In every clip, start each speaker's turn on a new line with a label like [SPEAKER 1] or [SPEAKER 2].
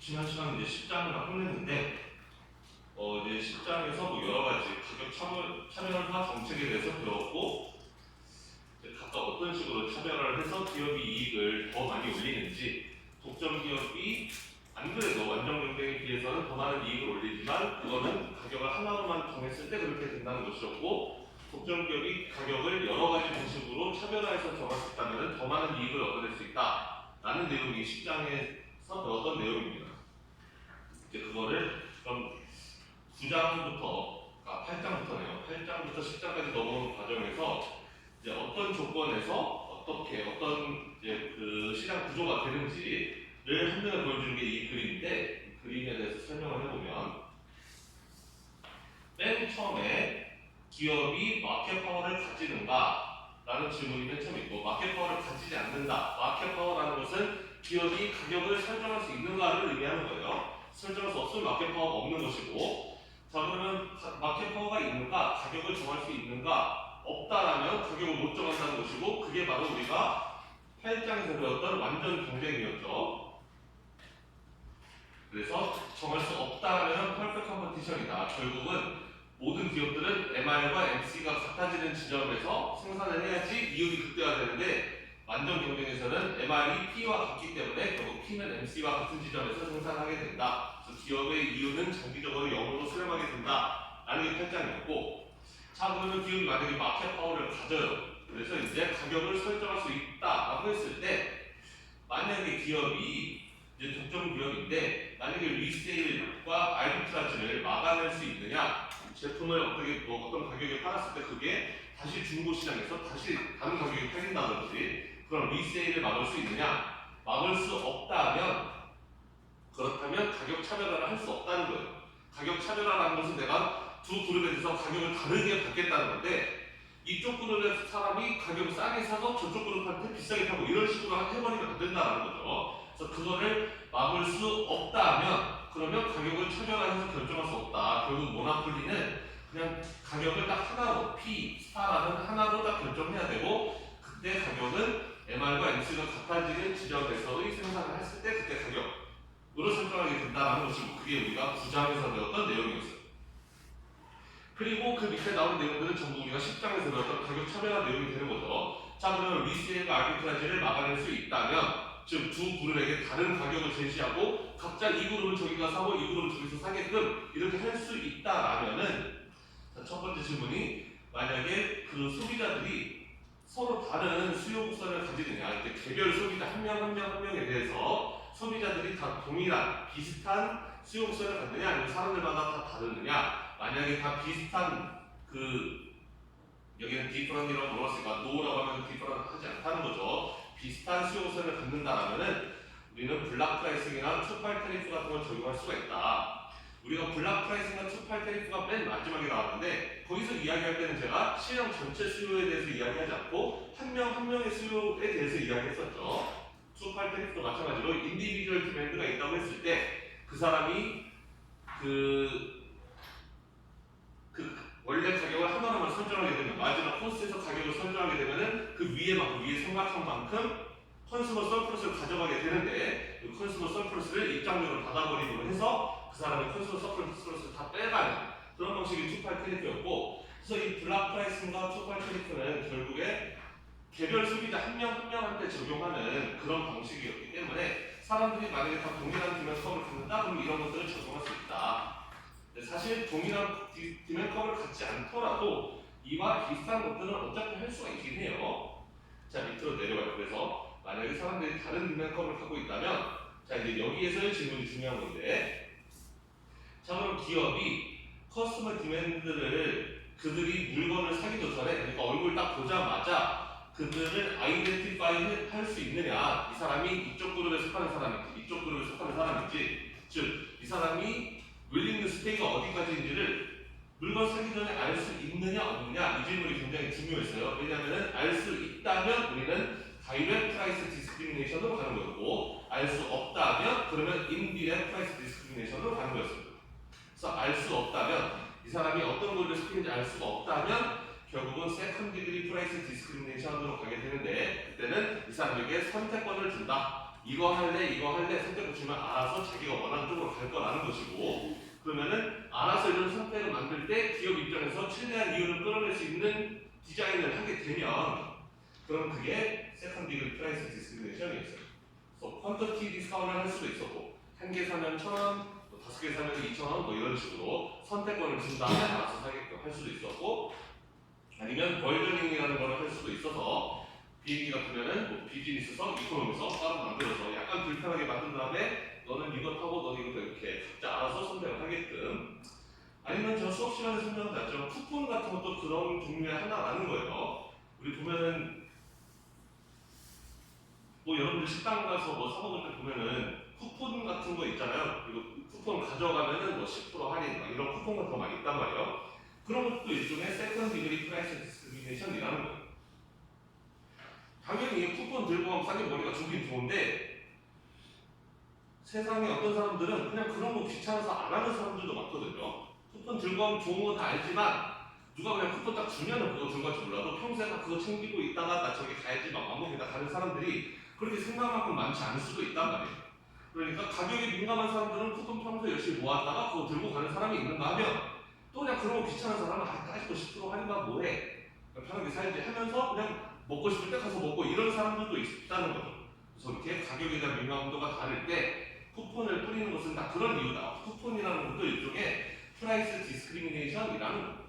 [SPEAKER 1] 지난 시간에 이제 10장을 끝냈는데 이제 10장에서 뭐 여러 가지 가격 차별화 정책에 대해서 배웠고, 이제 각각 어떤 식으로 차별화를 해서 기업이 이익을 더 많이 올리는지, 독점 기업이 안 그래도 완전 경쟁에 비해서는 더 많은 이익을 올리지만 그거는 가격을 하나로만 정했을 때 그렇게 된다는 것이었고, 독점 기업이 가격을 여러 가지 방식으로 차별화해서 정할 수 있다면 더 많은 이익을 얻어낼 수 있다라는 내용이 10장에서 배웠던 내용입니다. 이제 그거를 그럼 9장부터, 8장부터네요. 8장부터 10장까지 넘어오는 과정에서 이제 어떤 조건에서 어떻게 어떤 이제 그 시장 구조가 되는지를 한눈에 보여주는 게 이 그림인데, 이 그림에 대해서 설명을 해보면 맨 처음에 기업이 마켓 파워를 가지는가? 라는 질문이 맨 처음에 있고, 마켓 파워를 가지지 않는다. 마켓 파워라는 것은 기업이 가격을 설정할 수 있는가를 의미하는 거예요. 설정할 수 없으면 마켓 파워가 없는 것이고, 자 그러면 마켓 파워가 있는가? 가격을 정할 수 있는가? 없다라면 가격을 못 정한다는 것이고, 그게 바로 우리가 8장에서 배웠던 완전 경쟁이었죠. 그래서 정할 수 없다면 퍼펙트 컴퍼티션이다. 결국은 모든 기업들은 MR과 MC가 같아지는 지점에서 생산을 해야지 이익이 극대화되는데, 완전 경쟁에서는 MR이 P와 같기 때문에 결국 P는 MC와 같은 지점에서 생산하게 된다. 그래서 기업의 이윤은 장기적으로 0으로 수렴하게 된다. 라는 게 8장이었고, 자 그러면 기업이 만약에 마켓 파워를 가져요. 그래서 이제 가격을 설정할 수 있다라고 했을 때, 만약에 기업이 이제 독점 기업인데 만약에 리세일과 아르비트라지를 막아낼 수 있느냐, 제품을 어떤 가격에 팔았을 때 그게 다시 중고 시장에서 다시 다른 가격에 팔린다든지, 그럼 리세일을 막을 수 있느냐, 막을 수 없다면, 그렇다면 가격 차별화를 할 수 없다는 거예요. 가격 차별화라는 것은 내가 두 그룹에 대해서 가격을 다르게 받겠다는 건데, 이쪽 그룹의 사람이 가격을 싸게 사서 저쪽 그룹한테 비싸게 팔고 이런 식으로 해버리면 안 된다는 거죠. 그래서 그거를 막을 수 없다면, 그러면 가격을 차별화해서 결정할 수 없다. 결국 모나폴리는 그냥 가격을 딱 하나로, P, 스타라는 하나로 딱 결정해야 되고, 그때 가격은 MR과 MC가 같아지는 지점에서의 생산을 했을 때 그때 가격으로 설정하게 된다는 것이고, 그게 우리가 9장에서 배웠던 내용이었어요. 그리고 그 밑에 나오는 내용들은 전부 우리가 10장에서 배웠던 가격 차별화 내용이 되는 거죠. 자 그러면 리세일과 아르비트라지를 막아낼 수 있다면, 즉 두 그룹에게 다른 가격을 제시하고 각자 이 그룹은 저기가 사고 이 그룹은 저기서 사게끔 이렇게 할 수 있다라면은, 첫 번째 질문이 만약에 그 소비자들이 서로 다른 수요 곡선을 가지느냐, 이제 개별 소비자 한 명 한 명 한 명에 대해서 소비자들이 다 동일한 비슷한 수요 곡선을 갖느냐, 아니면 사람들마다 다 다르느냐. 만약에 다 비슷한 여기는 디퍼런이라고 물었으니까 노라고 하면 디퍼런 하지 않다는 거죠. 비슷한 수요 곡선을 갖는다라면은 우리는 블락 프라이싱이나 투팔 테리프 같은 걸 적용할 수가 있다. 우리가 블락 프라이싱과 투팔 테리프가 맨 마지막에 나왔는데, 거기서 이야기할 때는 제가 시장 전체 수요에 대해서 이야기하지 않고 한 명 한 명의 수요에 대해서 이야기했었죠. 투팔 테리프도 마찬가지로 인디비주얼 디맨드가 있다고 했을 때 그 사람이 원래 가격을 하나로만 설정하게 되면, 마지막 코스트에서 가격을 설정하게 되면은 그 위에 생각한 만큼 컨슈머 서플러스를 가져가게 되는데, 그 컨슈머 서플러스를 입장료를 받아버림으로 해서 그 사람이 컨슈머 서플러스를 다 빼가는 그런 방식이 투팔 테리프였고, 그래서 이 블락 프라이싱과 투팔 테리프는 결국에 개별 소비자 한 명 한 명한테 적용하는 그런 방식이었기 때문에, 사람들이 만약에 다 동일한 디멘컵을 갖는다 그러면 이런 것들을 적용할 수 있다. 사실 동일한 디멘컵을 갖지 않더라도 이와 비슷한 것들은 어차피 할 수가 있긴 해요. 자 밑으로 내려와요. 그래서 만약에 사람들이 다른 디멘컵을 갖고 있다면, 자 이제 여기에서의 질문이 중요한 건데, 자 그럼 기업이 커스터머 디맨드를 그들이 물건을 사기도 전에, 그러니까 얼굴 딱 보자마자 그들을 아이덴티파이 할 수 있느냐, 이 사람이 이쪽 그룹에 속하는 사람인지 이쪽 그룹에 속하는 사람인지, 즉 이 사람이 윌링리스 스테이가 어디까지인지를 물건 사기 전에 알 수 있느냐 없느냐, 이 질문이 굉장히 중요했어요. 왜냐하면 알 수 있다면 우리는 다이렉트 프라이스 디스크리미네이션으로 가는 거고, 알 수 없다면 그러면 인디렉트 프라이스 디스크리미네이션으로 가는 거였습니다. 그래서 알 수 없다면, 이 사람이 어떤 그룹에 속했는지 알 수가 없다면 결국은 세컨드 디그리 프라이스 디스크리미네이션으로 가게 되는데, 그때는 이 사람에게 선택권을 준다. 이거 할래 선택을 주면 알아서 자기가 원하는 쪽으로 갈 거라는 것이고, 그러면은 알아서 이런 선택을 만들 때 기업 입장에서 최대한 이윤을 끌어낼 수 있는 디자인을 하게 되면, 그럼 그게 세컨드 디그리 프라이스 디스크리미네이션이었어요. 그래서 퀀터티 디스카운트를 할 수도 있었고, 한 개 사면 1,000원, 또 5개 사면 2,000원, 뭐 이런 식으로 선택권을 준 다음에 알아서 사게끔 할 수도 있었고, 아니면 벌저닝이라는 걸 할 수도 있어서 비행기 같으면은 뭐 비즈니스석, 이코노미석 따로 만들어서 약간 불편하게 만든 다음에 너는 이거 타고 너는 이거 이렇게 각자 알아서 선택을 하게끔. 아니면 저 수업 시간에 설명드렸죠. 쿠폰 같은 것도 그런 종류의 하나라는 거예요. 우리 보면은 뭐 여러분들 식당 가서 뭐 사 먹을 때 보면은 쿠폰 같은 거 있잖아요. 그리고 쿠폰 가져가면은 뭐 10% 할인 막 이런 쿠폰 같은 거 많이 있단 말이에요. 그런 것도 일종의 세컨드 디그리 프라이스 디스크리미네이션이라는 거예요. 당연히 쿠폰 들고 가면 싸게 머리가 좋긴 좋은데, 세상에 어떤 사람들은 그냥 그런 거 귀찮아서 안 하는 사람들도 많거든요. 쿠폰 들고 가면 좋은 건 다 알지만 누가 그냥 쿠폰 딱 주면은 그거 들고 갈지 몰라도 평소에 다 그거 챙기고 있다가 나 저기 가야지 막 맘먹이다 가는 사람들이 그렇게 생각만큼 많지 않을 수도 있단 말이에요. 그러니까 가격에 민감한 사람들은 쿠폰 평소에 열심히 모았다가 그거 들고 가는 사람이 있는가 하면, 또 그냥 그런 거 귀찮은 사람은 까짓거 10% 할인만 뭐해, 편하게 살지 하면서 그냥 먹고 싶을 때 가서 먹고 이런 사람들도 있다는 거죠. 그래서 이렇게 가격에 대한 민감도가 다를 때 쿠폰을 뿌리는 것은 다 그런 이유다. 쿠폰이라는 것도 일종의 프라이스 디스크리미네이션이라는 거예요.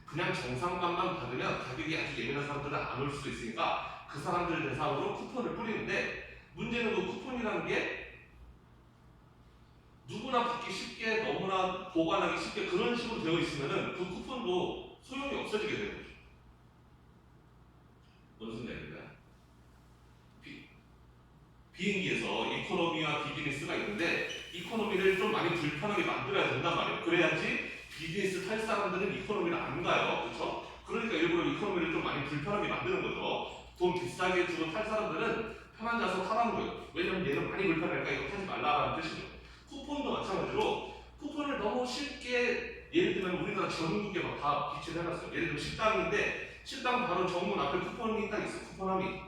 [SPEAKER 1] 그냥 정상값만 받으면 가격이 아주 예민한 사람들은 안 올 수도 있으니까 그 사람들 대상으로 쿠폰을 뿌리는데, 문제는 그 쿠폰이라는 게 누구나 받기 쉽게 너무나 보관하기 쉽게 그런 식으로 되어 있으면은 그 쿠폰도 소용이 없어지게 되는 거죠. 무슨 얘기인가요? 비행기에서 이코노미와 비즈니스가 있는데 이코노미를 좀 많이 불편하게 만들어야 된단 말이에요. 그래야지 비즈니스 탈 사람들은 이코노미를 안 가요. 그렇죠? 그러니까 일부러 이코노미를 좀 많이 불편하게 만드는 거죠. 돈 비싸게 주고 탈 사람들은 편한 좌석 타라는 거예요. 왜냐면 얘는 많이 불편하니까 이거 타지 말라는 뜻이죠. 쿠폰도 마찬가지로 쿠폰을 너무 쉽게, 예를 들면 우리나라 전국에 막 다 비치를 해놨어요. 예를 들면 식당인데 식당 바로 정문 앞에 쿠폰이 딱 있어. 쿠폰함이.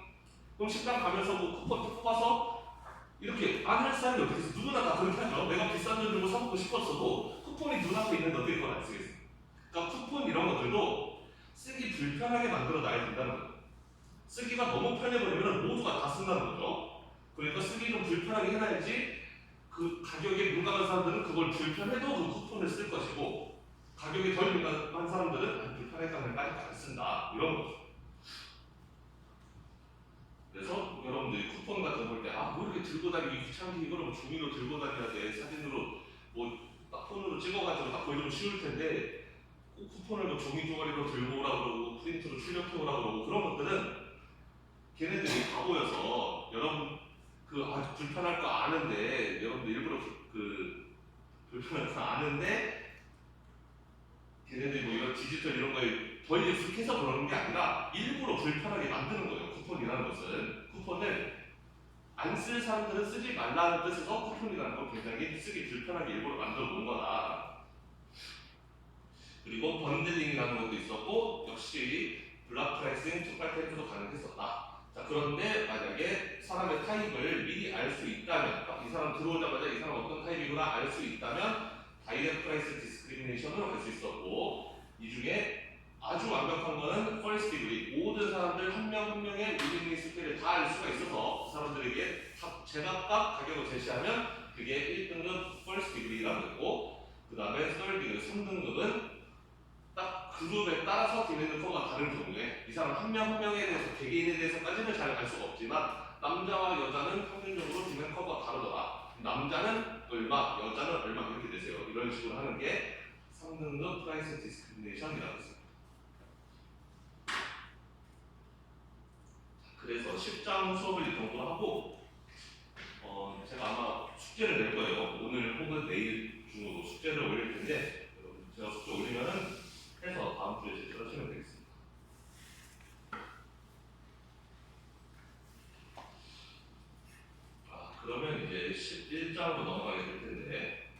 [SPEAKER 1] 그럼 식당 가면서 뭐 쿠폰 딱 뽑아서 이렇게 안 할 사람이 어떻게 있어? 누구나 다 그렇게 하죠. 내가 비싼 돈 주고 사먹고 싶었어도 쿠폰이 눈앞에 있는데 어떻게 그걸 안 쓰겠어? 그러니까 쿠폰 이런 것들도 쓰기 불편하게 만들어 놔야 된다는 거예요. 쓰기가 너무 편해버리면 모두가 다 쓴다는 거죠. 그러니까 쓰기 좀 불편하게 해놔야지 그 가격에 민감한 사람들은 그걸 불편해도 그 쿠폰을 쓸 것이고, 가격이 덜 민감한 사람들은 불편했다 그래까지 안 쓴다, 이런 거죠. 그래서 여러분들이 쿠폰 같은 거 볼 때 뭐 이렇게 들고 다니기 귀찮게 이거를 뭐 종이로 들고 다녀야 돼, 사진으로 뭐 딱 폰으로 찍어가지고 딱 보여주면 쉬울 텐데 꼭 쿠폰을 뭐 종이 조각으로 들고 오라고 그러고 프린트로 출력해 오라고 그러고, 그런 것들은 걔네들이 바보여서 여러분 불편할 거 아는데, 여러분들 일부러 불편할 거 아는데 걔네들이 뭐 이런 디지털 이런 거에 더 익숙해서 그러는 게 아니라 일부러 불편하게 만드는 거예요. 쿠폰이라는 것은 쿠폰을 안 쓸 사람들은 쓰지 말라는 뜻에서 쿠폰이라는 걸 굉장히 쓰기 불편하게 일부러 만들어 놓은 거다. 그리고 번들링이라는 것도 있었고, 역시 블락 프라이싱, 투팔 테이프도 가능했었다. 자, 그런데 만약에 사람의 타입을 미리 알 수 있다면, 이 사람 들어오자마자 이 사람 어떤 타입이구나 알 수 있다면 다이렉트 프라이스 디스크리미네이션을 할 수 있었고, 이 중에 아주 완벽한 거는 퍼스트 디그리, 모든 사람들 한 명 한 명의 위닝리 스킬을 다 알 수가 있어서 그 사람들에게 제각각 가격을 제시하면 그게 1등급 퍼스트 디그리라는 거고, 그 다음에 서드 디그리 3등급은 딱 그룹에 따라서 디맨드 커버가 다른 경우에 이 사람 한 명 한 명에 대해서 개개인에 대해서까지는 잘 알 수가 없지만 남자와 여자는 평균적으로 디맨드 커버가 다르더라. 남자는 얼마, 여자는 얼마 이렇게 되세요. 이런 식으로 하는 게 3등급 프라이스 디스크리미네이션이라고 했습니다. 그래서 10장 수업을 이 정도로 하고 제가 아마 숙제를 낼 거예요. 오늘 혹은 내일 중으로 숙제를 올릴 텐데, 제가 숙제 올리면은 해서 다음 주에 제출을 하시면 되겠습니다. 그러면 이제 11장으로 넘어가게 될 텐데,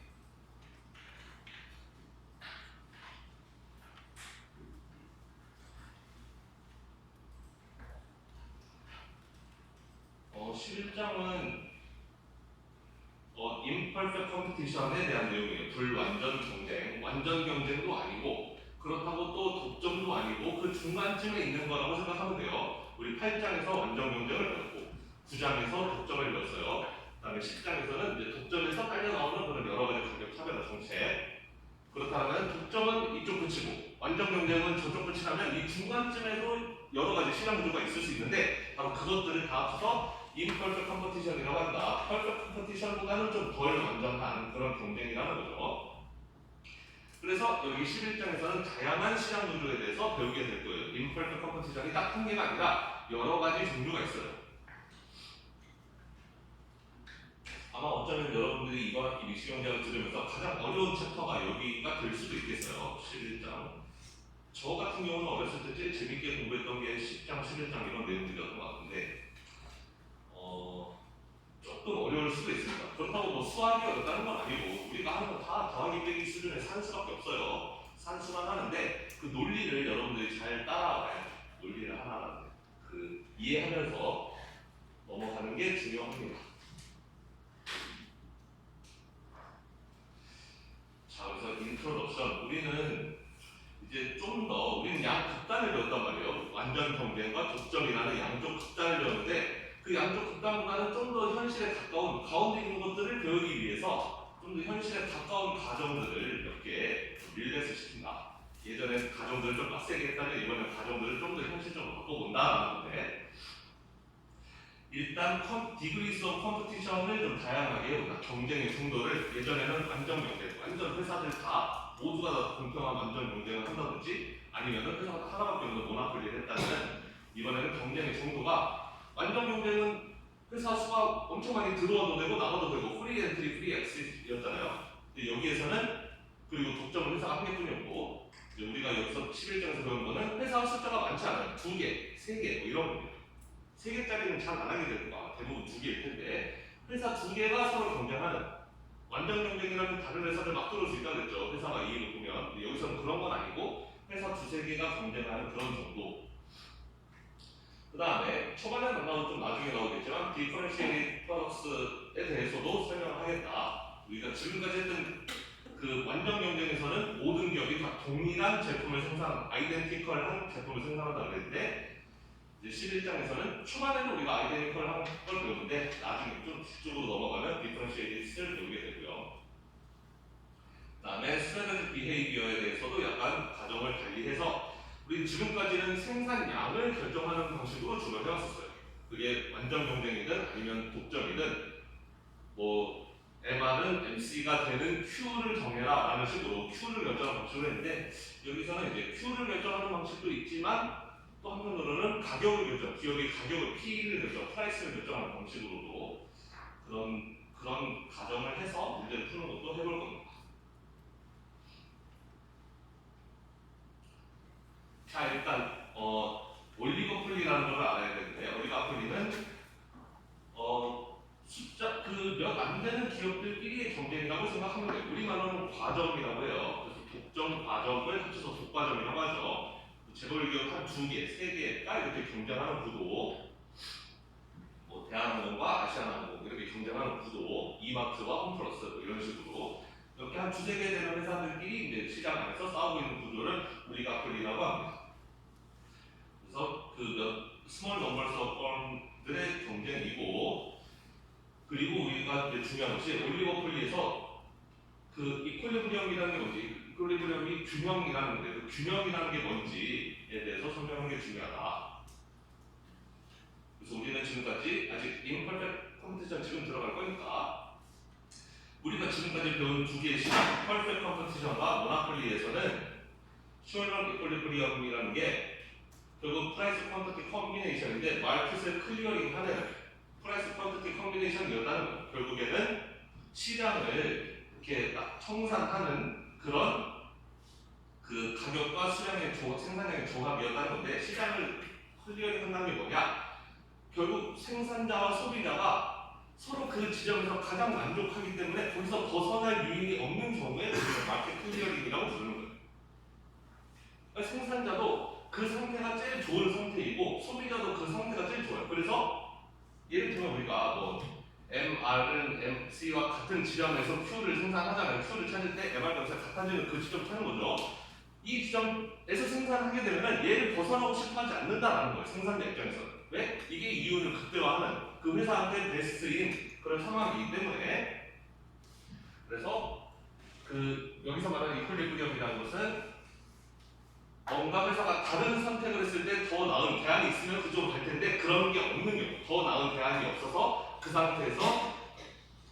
[SPEAKER 1] 어, 11장은 imperfect competition에 대한 내용이에요. 불완전 경쟁, 완전 경쟁도 아니고 그렇다고 또 독점도 아니고 그 중간쯤에 있는 거라고 생각하면 돼요. 우리 8장에서 완전 경쟁을 배웠고 9장에서 독점을 배웠어요. 그 다음에 10장에서는 이제 독점에서 딸려 나오는 그런 여러 가지 가격 차별화 정책. 그렇다면 독점은 이쪽 끝이고 완전 경쟁은 저쪽 끝이라면 이 중간쯤에도 여러 가지 시장 구조가 있을 수 있는데 바로 그것들을 다 합쳐서 imperfect competition이라고 한다. perfect competition보다는 좀 덜 완전한 그런 경쟁이라는 거죠. 그래서 여기 11장에서는 다양한 시장 구조에 대해서 배우게 될 거예요. imperfect competition이 딱 한 개가 아니라 여러 가지 종류가 있어요. 아마 어쩌면 여러분들이 이번 입시경제학을 들으면서 가장 어려운 챕터가 여기가 될 수도 있겠어요. 11장. 저 같은 경우는 어렸을 때 제일 재밌게 공부했던 게 10장, 11장 이런 내용들이었던 것 같은데 조금 어려울 수도 있습니다. 그렇다고 뭐 수학이 어렵다는 건 아니고 우리가 하는 건 다 더하기 빼기 수준의 산수밖에 없어요. 산수만 하는데 그 논리를 여러분들이 잘 따라와야 논리를 하나하나 이해하면서 넘어가는 게 중요합니다. 자, 그래서 인트로덕션 우리는 이제 좀 더 우리는 양 극단을 배웠단 말이에요. 완전 경쟁과 독점이라는 양쪽 극단을 배웠는데 그 양쪽 극단보다는 좀 더 현실에 가까운 가운데 있는 것들을 배우기 위해서 좀 더 현실에 가까운 가정들을 몇 개 릴레이스 시킨다. 예전에 가정들을 좀 빡세게 했다면 이번엔 가정들을 좀 더 현실적으로 바꿔본다라는 건데 일단 디그리스 오브 컴피티션을 좀 다양하게 해본다. 경쟁의 정도를 예전에는 완전 경쟁, 완전 회사들 다 모두가 다 공평한 완전 경쟁을 한다든지 아니면은 회사가 하나밖에 없는 모나폴리를 했다면 이번에는 경쟁의 정도가 완전 경쟁은 회사 수가 엄청 많이 들어와도 되고 나가도 되고 프리 엔트리 프리 엑시트였잖아요. 근데 여기에서는 그리고 독점은 회사가 한 개뿐이었고 이제 우리가 여기서 11장에서 배운 거는 회사 숫자가 많지 않아요. 2개, 3개 뭐 이런 겁니다. 3개짜리는 잘 안 하게 될 거야. 대부분 2개일 텐데 회사 2개가 서로 경쟁하는 완전 경쟁이라면 다른 회사를 막 들어올 수 있다고 했죠. 회사가 이익을 보면 여기서는 그런 건 아니고 회사 2~3개가 경쟁하는 그런 정도. 그 다음에 초반에는 안 나오고 좀 나중에 나오겠지만 디퍼런시에이티드 프로덕트에 대해서도 설명을 하겠다. 우리가 지금까지 했던 그 완전 경쟁에서는 모든 기업이 다 동일한 제품을 아이덴티컬한 제품을 생산한다고 그랬는데 이제 11장에서는 초반에는 우리가 아이덴티컬한 걸 배우는데 나중에 좀 뒤쪽으로 넘어가면 디퍼런시에이티드를 배우게 되고요. 그 다음에 스트래티지 비헤이비어에 대해서도 약간 가정을 달리해서 우리 지금까지는 생산량을 결정하는 방식으로 주로 해왔었어요. 그게 완전 경쟁이든 아니면 독점이든 뭐 MR은 MC가 되는 Q를 정해라 라는 식으로 Q를 결정하는 방식으로 했는데 여기서는 이제 Q를 결정하는 방식도 있지만 또 한편으로는 가격을 결정, 기업의 가격을 P를 결정, 프라이스를 결정하는 방식으로도 그런 가정을 해서 문제를 푸는 것도 해볼 겁니다. 자, 일단 올리고폴리라는 걸 알아야 되는데 올리고폴리는 숫자 몇 안 되는 기업들끼리의 경쟁이라고 생각하면 돼요. 우리말로는 과점이라고 해요. 그래서 독점 과점을 합쳐서 독과점이라고 하죠. 재벌 기업 한 2개, 3개가 이렇게 경쟁하는 구도. 뭐 대한항공과 아시아나항공 이렇게 경쟁하는 구도. 이마트와 홈플러스 뭐 이런 식으로 이렇게 한 2~3개 되는 회사들끼리 이제 시장 안에서 싸우고 있는 구조를 올리고폴리라고 합니다. 그래서 스몰 넘버스 오브 펌들의 경쟁이고 그리고 우리가 이제 중요한 것이 올리고폴리에서 그 이퀄리브리엄이라는 게 뭔지 이퀄리브리엄이 균형이라는 건데 그 균형이라는 게 뭔지에 대해서 설명하는 게 중요하다. 그래서 우리는 지금까지 아직 imperfect competition 지금 들어갈 거니까 우리가 지금까지 배운 2개의 시장 perfect competition과 모나폴리에서는 슈얼런 이퀄리브리엄이라는 게 결국 프라이스 퀀티티 컴비네이션인데 마켓을 클리어링하는 프라이스 퀀티티 컴비네이션이었다는 거예요. 결국에는 시장을 이렇게 딱 청산하는 그런 그 가격과 수량의 생산량의 조합이었다는 건데 시장을 클리어링한다는 게 뭐냐? 결국 생산자와 소비자가 서로 그 지점에서 가장 만족하기 때문에 거기서 벗어날 유인이 없는 경우에 우리가 마켓 클리어링이라고 부르는 거예요. 그러니까 생산자도 그 상태가 제일 좋은 상태이고 소비자도 그 상태가 제일 좋아요. 그래서 예를 들면 우리가 뭐 MR은 MC와 같은 지점에서 Q를 생산하잖아요. Q를 찾을 때 MR과 MC가 같아지는 그 지점 찾는 거죠. 이 지점에서 생산하게 되면 얘를 벗어나고 싶어하지 않는다라는 거예요. 생산자 입장에서는. 왜? 이게 이윤을 극대화하는 그 회사한테 베스트인 그런 상황이기 때문에. 그래서 그 여기서 말하는 이퀄리브리엄이라는 것은 뭔가 회사가 다른 선택을 했을 때 더 나은 대안이 있으면 그쪽으로 갈 텐데 그런 게 없는 경우, 더 나은 대안이 없어서 그 상태에서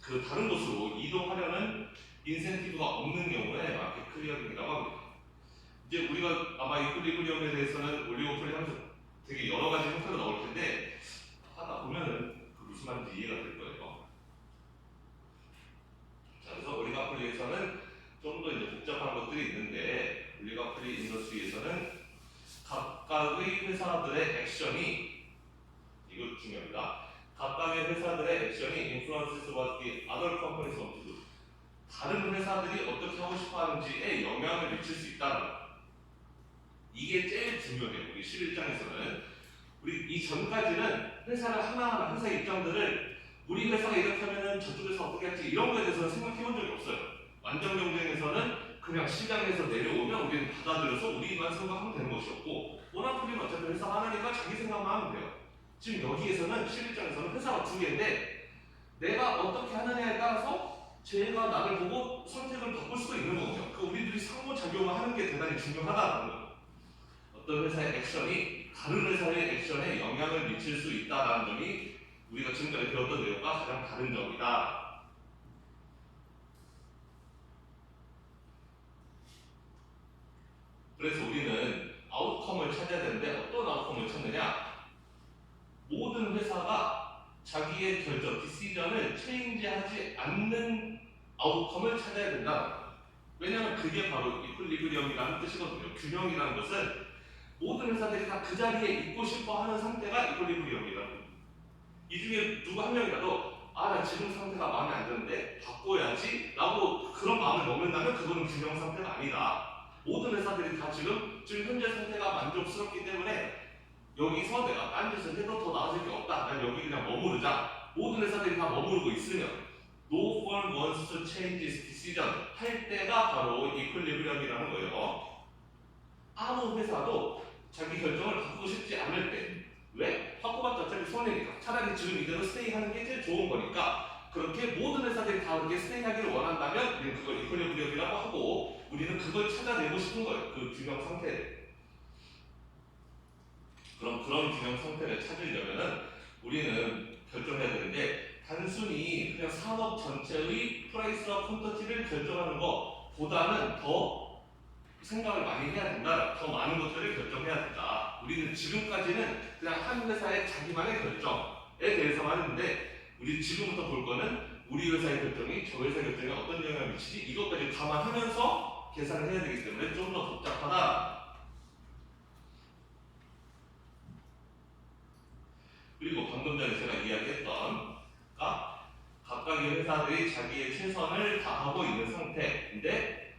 [SPEAKER 1] 그 다른 곳으로 이동하려는 인센티브가 없는 경우에 마켓 클리어링이라고 합니다. 이제 우리가 아마 이퀄리브리엄에 대해서는 올리고폴리 하면서 되게 여러 가지 형태로 나올 텐데 하다 보면은 그 무슨 말인지 이해가 될 거예요. 자, 그래서 올리고폴리에서는 좀 더 이제 복잡한 것들이 있는데 올리고폴리 인더스트리에서는 각각의 회사들의 액션이 이거 중요합니다. 각각의 회사들의 액션이 influences what the other companies want to do. 다른 회사들이 어떻게 하고 싶어 하는지에 영향을 미칠 수 있다는 거. 이게 제일 중요해요. 우리 11장에서는. 우리 이 전까지는 회사를 하나하나 회사 입장들을 우리 회사가 이렇게 하면은 저쪽에서 어떻게 할지 이런 거에 대해서는 생각해 본 적이 없어요. 완전 경쟁에서는 그냥 시장에서 내려오면 우리는 받아들여서 우리만 생각하면 되는 것이었고 모나폴리는 어차피 회사가 하나니까 자기 생각만 하면 돼요. 지금 여기에서는 11장에서는 회사가 두 개인데 내가 어떻게 하느냐에 따라서 쟤가 나를 보고 선택을 바꿀 수도 있는 거죠. 그 우리들이 상호작용을 하는 게 대단히 중요하다는 거예요. 어떤 회사의 액션이 다른 회사의 액션에 영향을 미칠 수 있다는 점이 우리가 지금까지 배웠던 내용과 가장 다른 점이다. 그래서 우리는 아웃컴을 찾아야 되는데 어떤 아웃컴을 찾느냐? 모든 회사가 자기의 결정, 디시전을 체인지하지 않는 아웃컴을 찾아야 된다. 왜냐하면 그게 바로 이퀄리브리엄이라는 뜻이거든요. 균형이라는 것은 모든 회사들이 다 그 자리에 있고 싶어 하는 상태가 이퀄리브리엄이라는 거예요. 이 중에 누구 한 명이라도 나 지금 상태가 마음에 안 드는데 바꿔야지 라고 그런 마음을 먹는다면 그거는 균형 상태가 아니다. 모든 회사들이 다 지금 현재 상태가 만족스럽기 때문에 여기서 내가 딴 짓을 해도 더 나아질 게 없다. 난 여기 그냥 머무르자. 모든 회사들이 다 머무르고 있으면 No one wants to change this decision 할 때가 바로 이퀄리브리엄이라는 거예요. 아무 회사도 자기 결정을 바꾸고 싶지 않을 때 왜? 바꿔봤자 어차피 손해니까 차라리 지금 이대로 스테이하는 게 제일 좋은 거니까 그렇게 모든 회사들이 다 그렇게 스테이하기를 원한다면 우리는 그걸 이퀄리브리엄이라고 하고 우리는 그걸 찾아내고 싶은 거예요. 그 균형 상태를. 그럼 그런 균형 상태를 찾으려면은 우리는 결정해야 되는데 단순히 그냥 산업 전체의 프라이스와 퀀터티를 결정하는 것보다는 더 생각을 많이 해야 된다. 더 많은 것들을 결정해야 된다. 우리는 지금까지는 그냥 한 회사의 자기만의 결정에 대해서만 했는데 우리 지금부터 볼 거는 우리 회사의 결정이 저 회사의 결정에 어떤 영향을 미치지 이것까지 감안하면서 계산을 해야 되기 때문에 좀 더 복잡하다. 그리고 방금 전에 제가 이야기했던 각각의 회사들이 자기의 최선을 다하고 있는 상태인데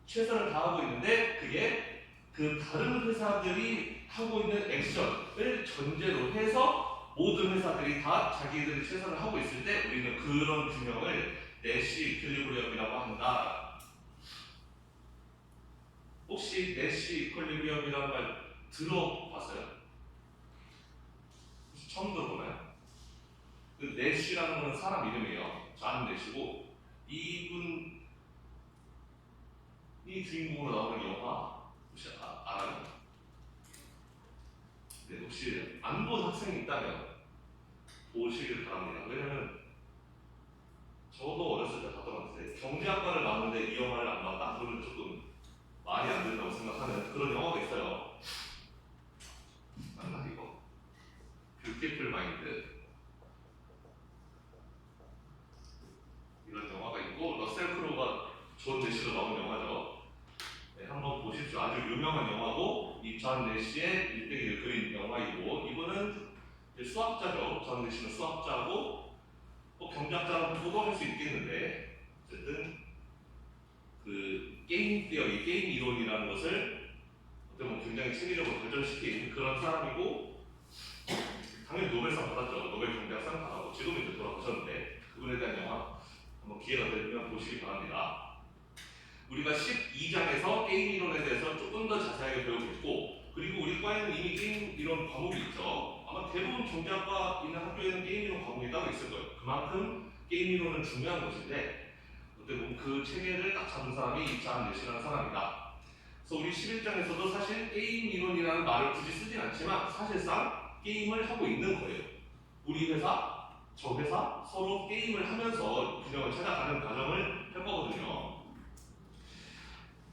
[SPEAKER 1] 최선을 다하고 있는데 그게 그 다른 회사들이 하고 있는 액션을 전제로 해서 모든 회사들이 다 자기들이 최선을 하고 있을 때 우리는 그런 균형을 내시 이퀄리브리엄이라고 한다. 혹시 내시 이퀄리브리엄이라는 말 들어봤어요? 처음 들어보나요? 그 내시라는 건 사람 이름이에요. 존 내시고 이분이 주인공으로 나오는 영화 혹시 알아요? 네, 혹시 안 본 학생이 있다면 보시길 바랍니다. 왜냐면 저도 어렸을 때 봤던 것 같은데 경제학과를 나왔는데 이 영화를 안 봤다? 그러면 조금 말이 안 된다고 생각하는 그런 영화가 있어요. 맞나 이거? 뷰티풀 마인드 이런 영화가 있고 러셀 크로우가 존 내시로 나온 영화죠. 네, 한번 보십시오. 아주 유명한 영화고 이 존 내시의 일대기를 그린 영화이고 이분은 수학자죠. 존 내시는 수학자고 경제학자라고 보도할 수 있겠는데 어쨌든 그 게임 티어리, 게임 이론이라는 것을 어떻게 보면 굉장히 체계적으로 발전시킨 그런 사람이고 당연히 노벨상 받았죠. 노벨 경제학상 받았고 지금은 이제 돌아가셨는데 기회가 되면 보시기 바랍니다. 우리가 12장에서 게임 이론에 대해서 조금 더 자세하게 배우고 있고, 그리고 우리 과에는 이미 게임 이론 과목이 있죠. 아마 대부분 경제학과 있는 학교에는 게임 이론 과목이 따로 있을 거예요. 그만큼 게임 이론은 중요한 것인데, 어떻게 보면 그 체계를 딱 잡은 사람이 이차한 내시라는 사람이다. 그래서 우리 11장에서도 사실 게임 이론이라는 말을 굳이 쓰진 않지만 사실상 게임을 하고 있는 거예요. 우리 회사, 저 회사 서로 게임을 하면서 균형을 찾아가는 과정을 할 거거든요.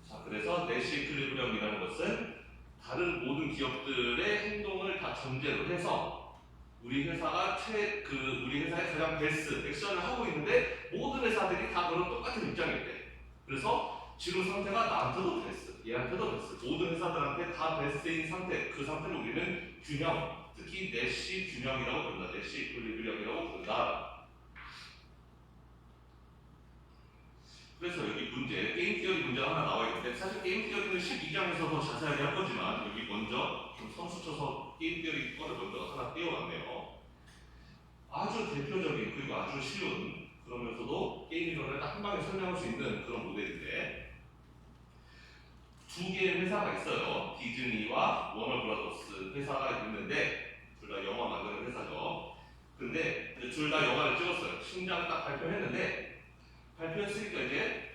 [SPEAKER 1] 자, 그래서 내시 이퀄리브리엄이라는 것은 다른 모든 기업들의 행동을 다 전제로 해서 우리 회사가 우리 회사의 가장 베스트 액션을 하고 있는데 모든 회사들이 다 그런 똑같은 입장일 때, 그래서 지금 상태가 나한테도 베스트, 얘한테도 베스트, 모든 회사들한테 다 베스트인 상태, 그 상태를 우리는 균형, 특히 내시 균형이라고 부른다. 내시 이퀄리브리엄이라고 부른다. 그래서 여기 문제, 게임 티어리 문제가 하나 나와 있는데, 사실 게임 티어리는 12장에서 더 자세하게 할 거지만 여기 먼저 좀 선수 쳐서 게임 티어리 거를 먼저 하나 띄워놨네요. 아주 대표적인 그리고 아주 쉬운, 그러면서도 게임 이론을 딱 한 방에 설명할 수 있는 그런 모델인데, 두 개의 회사가 있어요. 디즈니와 워너브라더스 회사가 있는데 둘 다 영화 만드는 회사죠. 근데 둘 다 영화를 찍었어요. 신작 딱 발표했는데, 발표했으니까 이제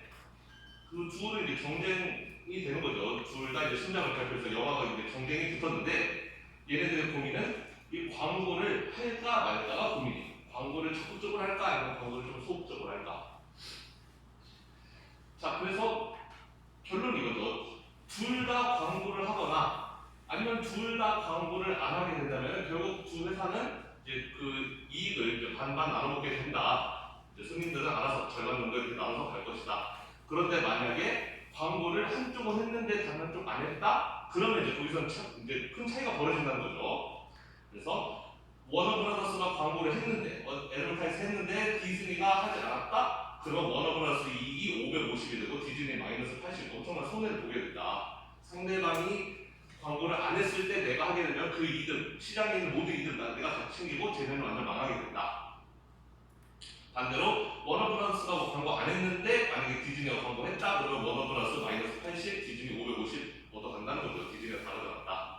[SPEAKER 1] 그 둘은 이제 경쟁이 되는 거죠. 둘 다 이제 신작을 발표해서 영화가 이제 경쟁이 붙었는데, 얘네들의 고민은 이 광고를 할까 말까가 고민이에요. 광고를 적극적으로 할까 아니면 광고를 좀 소극적으로 할까. 자, 그래서 결론은 이거죠. 둘 다 광고를 하거나 아니면 둘 다 광고를 안 하게 된다면 결국 두 회사는 이제 그 이익을 이제 반반 나눠먹게 된다. 이제 손님들은 알아서 절반 정도 이렇게 나눠서 갈 것이다. 그런데 만약에 광고를 한쪽은 했는데 다른 한쪽 안 했다? 그러면 이제 거기서 이제 큰 차이가 벌어진다는 거죠. 그래서 워너브라더스가 광고를 했는데, 애드버타이즈 했는데 디즈니가 하지 않았다? 그러면 워너브라더스 이익이 550이 되고 디즈니 마이너스 80, 엄청난 손해를 보게 된다. 상대방이 광고를 안 했을 때 내가 하게 되면 그 이득, 시장에 있는 모든 이득 내가 다 챙기고 쟤네는 완전 망하게 된다. 반대로 워너브라더스가 광고 안 했는데 만약에 디즈니가 광고했다 그러면 워너브라더스 마이너스 80, 디즈니 550 얻어간다는 거죠. 디즈니가 다 가져갔다.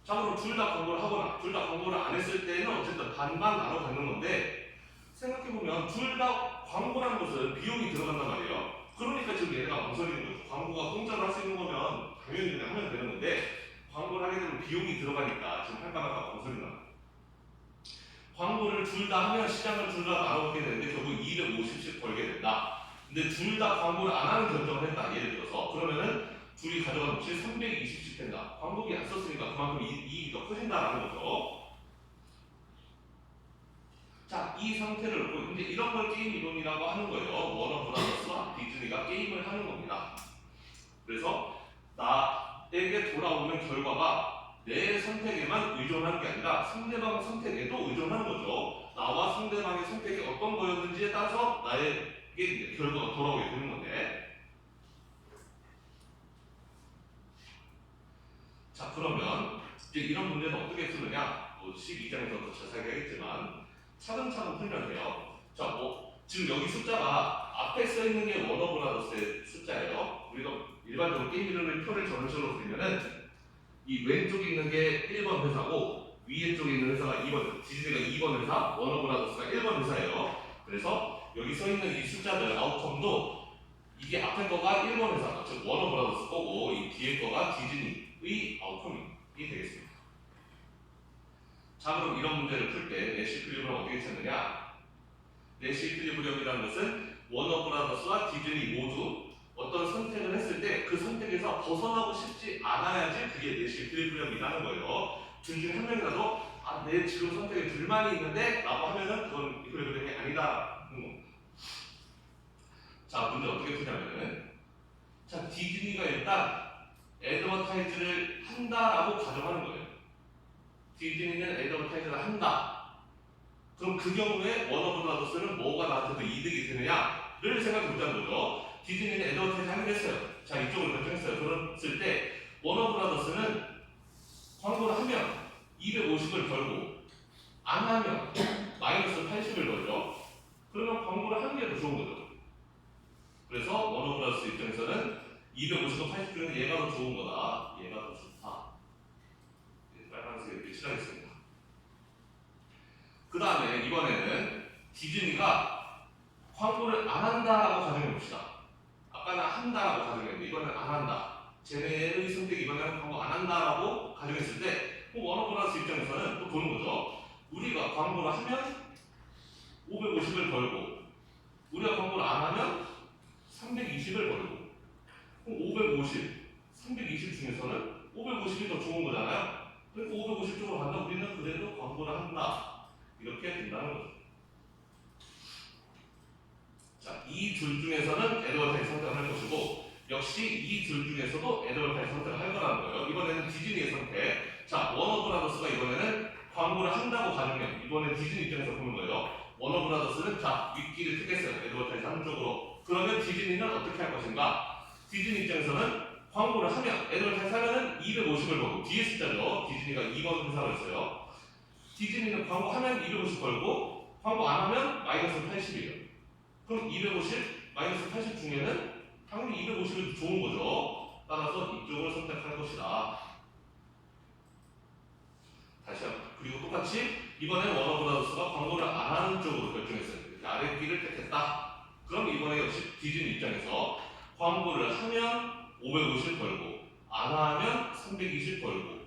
[SPEAKER 1] 자, 그럼 둘 다 광고를 하거나 둘 다 광고를 안 했을 때는 어쨌든 반반 나눠 갖는 건데, 생각해보면 둘 다 광고라는 것은 비용이 들어간단 말이에요. 그러니까 지금 얘네가 망설이는 거죠. 광고가 공짜로 할 수 있는 거면 당연히 그냥 하면 되는 건데, 광고를 하게 되면 비용이 들어가니까 지금 할까 말까 망설이는 거예요. 광고를 둘 다 하면 시장을 둘 다 나눠먹게 되는데 결국 250씩 벌게 된다. 근데 둘 다 광고를 안 하는 결정을 했다. 예를 들어서 그러면은 둘이 가져간 몫이 320씩 된다. 광고비 안 썼으니까 그만큼 이익이 더 커진다라는 거죠. 자, 이 상태를 놓고 이제 이런 걸 게임 이론이라고 하는 거예요. 워너브라더스와 디즈니가 게임을 하는 겁니다. 그래서 나에게 돌아오는 결과가 내 선택에만 의존하는 게 아니라 상대방 선택에도 의존하는 거죠. 나와 상대방의 선택이 어떤 거였는지에 따라서 나에게 결과가 돌아오게 되는 건데, 자, 그러면 이제 이런 문제는 어떻게 푸느냐? 12장에서 더 자세하게 하겠지만 차근차근 풀면 돼요. 자, 지금 여기 숫자가 앞에 써 있는 게 워너브라더스의 숫자예요. 우리가 일반적으로 게임 이론의 표를 저런 식으로 그리면은 이 왼쪽에 있는 게 1번 회사고 위에 쪽에 있는 회사가 2번, 디즈니가 2번 회사, 워너브라더스가 1번 회사예요. 그래서 여기 써 있는 이 숫자들 아웃컴도 이게 앞에 거가 1번 회사, 즉 워너브라더스 거고 이 뒤에 거가 디즈니의 아웃컴이 되겠습니다. 자, 그럼 이런 문제를 풀 때 내시 이퀄리브리엄을 어떻게 찾느냐? 내시 이퀄리브리엄이라는 것은 워너브라더스와 디즈니 모두 어떤 선택을 했을 때 그 선택에서 벗어나고 싶지 않아야지 그게 내시 이퀄리브리엄이라는 거예요. 둘 중에 한 명이라도 내 지금 선택에 불만이 있는데 라고 하면은 그건 이퀄리브리엄이 아니다. 자, 문제 어떻게 푸냐면은, 자, 디즈니가 일단 애드버타이즈를 한다라고 가정하는 거예요. 디즈니는 애드버타이즈를 한다. 그럼 그 경우에 워너브라더스는 뭐가 나한테 더 이득이 되느냐를 생각해 보자는 거죠. 디즈니는 애드버타이즈 하긴 했어요. 자, 이쪽으로 결정했어요. 그랬을 때 워너브라더스는 광고를 하면 250을 벌고 안 하면 마이너스 80을 벌죠. 그러면 광고를 하는 게 더 좋은 거죠. 그래서 워너브라더스 입장에서는 250과 80 중에서 얘가 더 좋은 거다. 얘가 더 좋다. 빨간색에 이렇게 칠하겠습니다. 그 다음에 이번에는 디즈니가 광고를 안 한다라고 가정해 봅시다. 아까는 한다라고 가정했는데 이번에는 안 한다. 쟤네의 선택이 이번에는 광고 안 한다라고 가정했을 때 워너브라더스 입장에서는 또 보는 거죠. 우리가 광고를 하면 550을 벌고 우리가 광고를 안 하면 320을 벌고 그럼 550, 320 중에서는 550이 더 좋은 거잖아요. 그러니까 550 쪽으로 간다. 우리는 그대로 광고를 한다. 이렇게 된다는 거죠. 자, 이 둘 중에서는 애드버타이즈 선택을 할 것이고 역시 이 둘 중에서도 애드버타이즈 선택을 할 거라는 거예요. 이번에는 디즈니의 선택. 자, 워너브라더스가 이번에는 광고를 한다고 가정해. 이번에 디즈니 입장에서 보는 거예요. 워너브라더스는 자, 윗길을 택했어요. 애드버타이즈 하는 쪽으로. 그러면 디즈니는 어떻게 할 것인가? 디즈니 입장에서는 광고를 하면 애드버타이즈 하면은 250을 벌고 뒤에 숫자죠. 디즈니가 2번 회사가 있어요. 디즈니는 광고하면 250 벌고 광고 안 하면 마이너스 80이에요. 그럼 250 마이너스 80 중에는 당연히 250이 더 좋은 거죠. 따라서 이쪽을 선택할 것이다. 다시 한번. 그리고 똑같이 이번에 워너브라더스가 광고를 안 하는 쪽으로 결정했어요. 아랫길을 택했다. 그럼 이번에 역시 디즈니 입장에서 광고를 하면 550 벌고 안 하면 320 벌고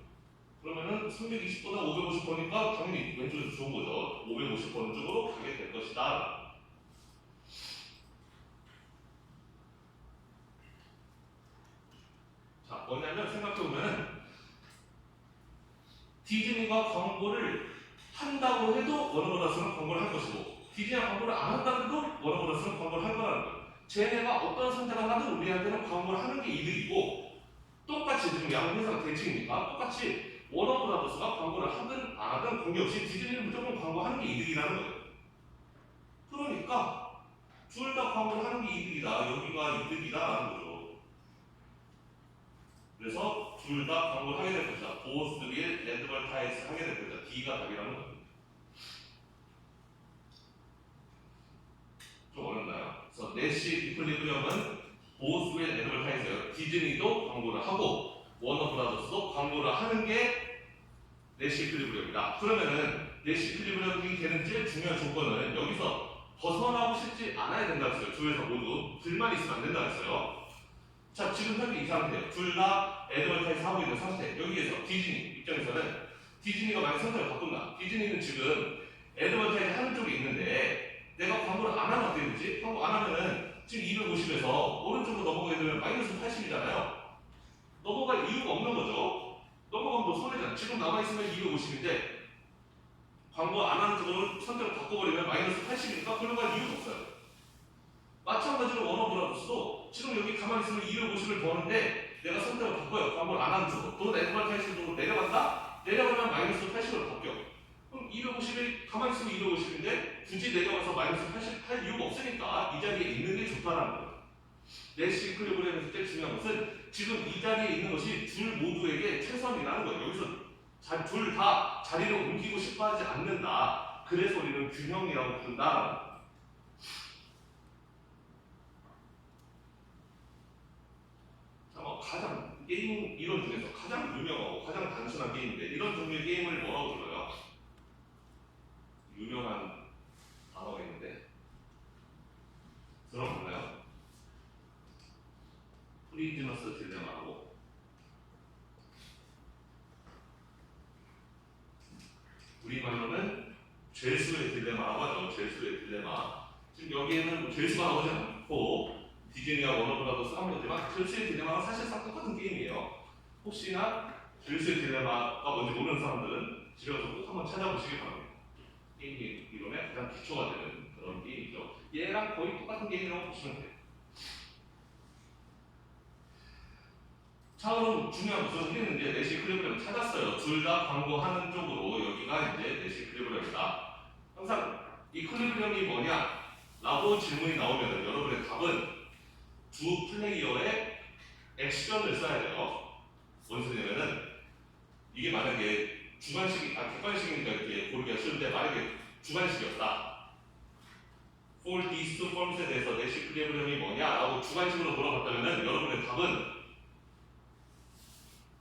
[SPEAKER 1] 그러면은 320보다 550 버니까 당연히 왼쪽에서 좋은 거죠. 550 버는 쪽으로 가게 될 것이다. 자, 뭐냐면 생각해보면 디즈니가 광고를 한다고 해도 워너브라더스는 광고를 할 것이고 디즈니가 광고를 안 한다고 해도 워너브라더스는 광고를 할 거라는 거예요. 쟤네가 어떤 선택을 하든 우리한테는 광고를 하는 게 이득이고 똑같이 지금 양 회사가 대칭이니까 똑같이 워너브라더스가 광고를 하든 안 하든 관계없이 디즈니는 무조건 광고하는 게 이득이라는 거예요. 그러니까 둘 다 광고를 하는 게 이득이다. 여기가 이득이다라는 거죠. 그래서 둘 다 광고를 하게 될 것이다. 보스 윌 애드버타이즈 하게 될 것이다. D가 답이라는 거예요. 좀 어렵나요? 그래서 내시 이퀄리브리엄은 보스 윌 애드버타이즈예요. 디즈니도 광고를 하고 워너브라더스도 광고를 하는 게 내시 이퀄리브리엄이다. 그러면은 내시 이퀄리브리엄이 되는 제일 중요한 조건은 여기서 벗어나고 싶지 않아야 된다 했어요. 두 회사 모두 둘만 있으면 안 된다 했어요. 자, 지금 현재 이 상태예요. 둘 다 애드버타이즈 하고 있는 상태. 여기에서 디즈니 입장에서는 디즈니가 만약 선택을 바꾼다. 디즈니는 지금 애드버타이즈 하는 쪽에 있는데 내가 광고를 안 하면 어떻게 되지? 광고 안 하면은 지금 250에서 오른쪽으로 넘어가게 되면 마이너스 80이잖아요. 넘어갈 이유가 없는 거죠. 넘어가면 너 손해잖아. 지금 남아있으면 250인데 광고 안 하는 쪽으로 선택을 바꿔버리면 마이너스 80이니까 그런 거 이유가 없어요. 마찬가지로 워너브라더스도 지금 여기 가만히 있으면 250을 버는데 내가 선택을 바꿔요. 광고를 안 하는 쪽으로. 또 애드버타이즈 쪽으로 내려간다? 내려가면 마이너스 80으로 바뀌어. 그럼 250이 가만히 있으면 250인데 굳이 내려가서 마이너스 80 할 이유가 없으니까 이 자리에 있는 게 좋다라는 거예요. 내시 이퀄리브리엄에서 제일 중요한 것은 지금 이 자리에 있는 것이 둘 모두에게 최선이라는 거예요. 여기서 둘 다 자리를 옮기고 싶어 하지 않는다. 그래서 우리는 균형이라고 부른다. 자, 가장 게임 이론 중에서 가장 유명하고 가장 단순한 게임인데 이런 종류의 게임을 뭐라고 불러요? 유명한 단어가 있는데 들어봤나요? 프리즈너스 딜레마라고. 우리말로는 죄수의 딜레마라고 하죠. 죄수의 딜레마. 지금 여기에는 죄수가 나오지 않고 디즈니와 워너브라더스 한 거지만 죄수의 딜레마가 사실상 똑같은 게임이에요. 혹시나 죄수의 딜레마가 뭔지 모르는 사람들은 집에 가서 꼭 한번 찾아보시기 바랍니다. 게임 이론의 가장 기초가 되는 그런 게임이죠. 얘랑 거의 똑같은 게임이라고 보시면 돼요. 자, 그럼 중요한 것은 우리는 이제 내시 이퀄리브리엄을 찾았어요. 둘 다 광고하는 쪽으로 여기가 이제 내시 이퀄리브리엄이다. 항상 이퀄리브리엄이 뭐냐? 라고 질문이 나오면 여러분의 답은 두 플레이어의 액션을 써야 돼요. 뭔 소리냐면은 이게 만약에 객관식이니까 이렇게 고르기가 쉬운데 만약에 주관식이었다. for these two forms에 대해서 내시 이퀄리브리엄이 뭐냐라고 주관식으로 물어봤다면은 여러분의 답은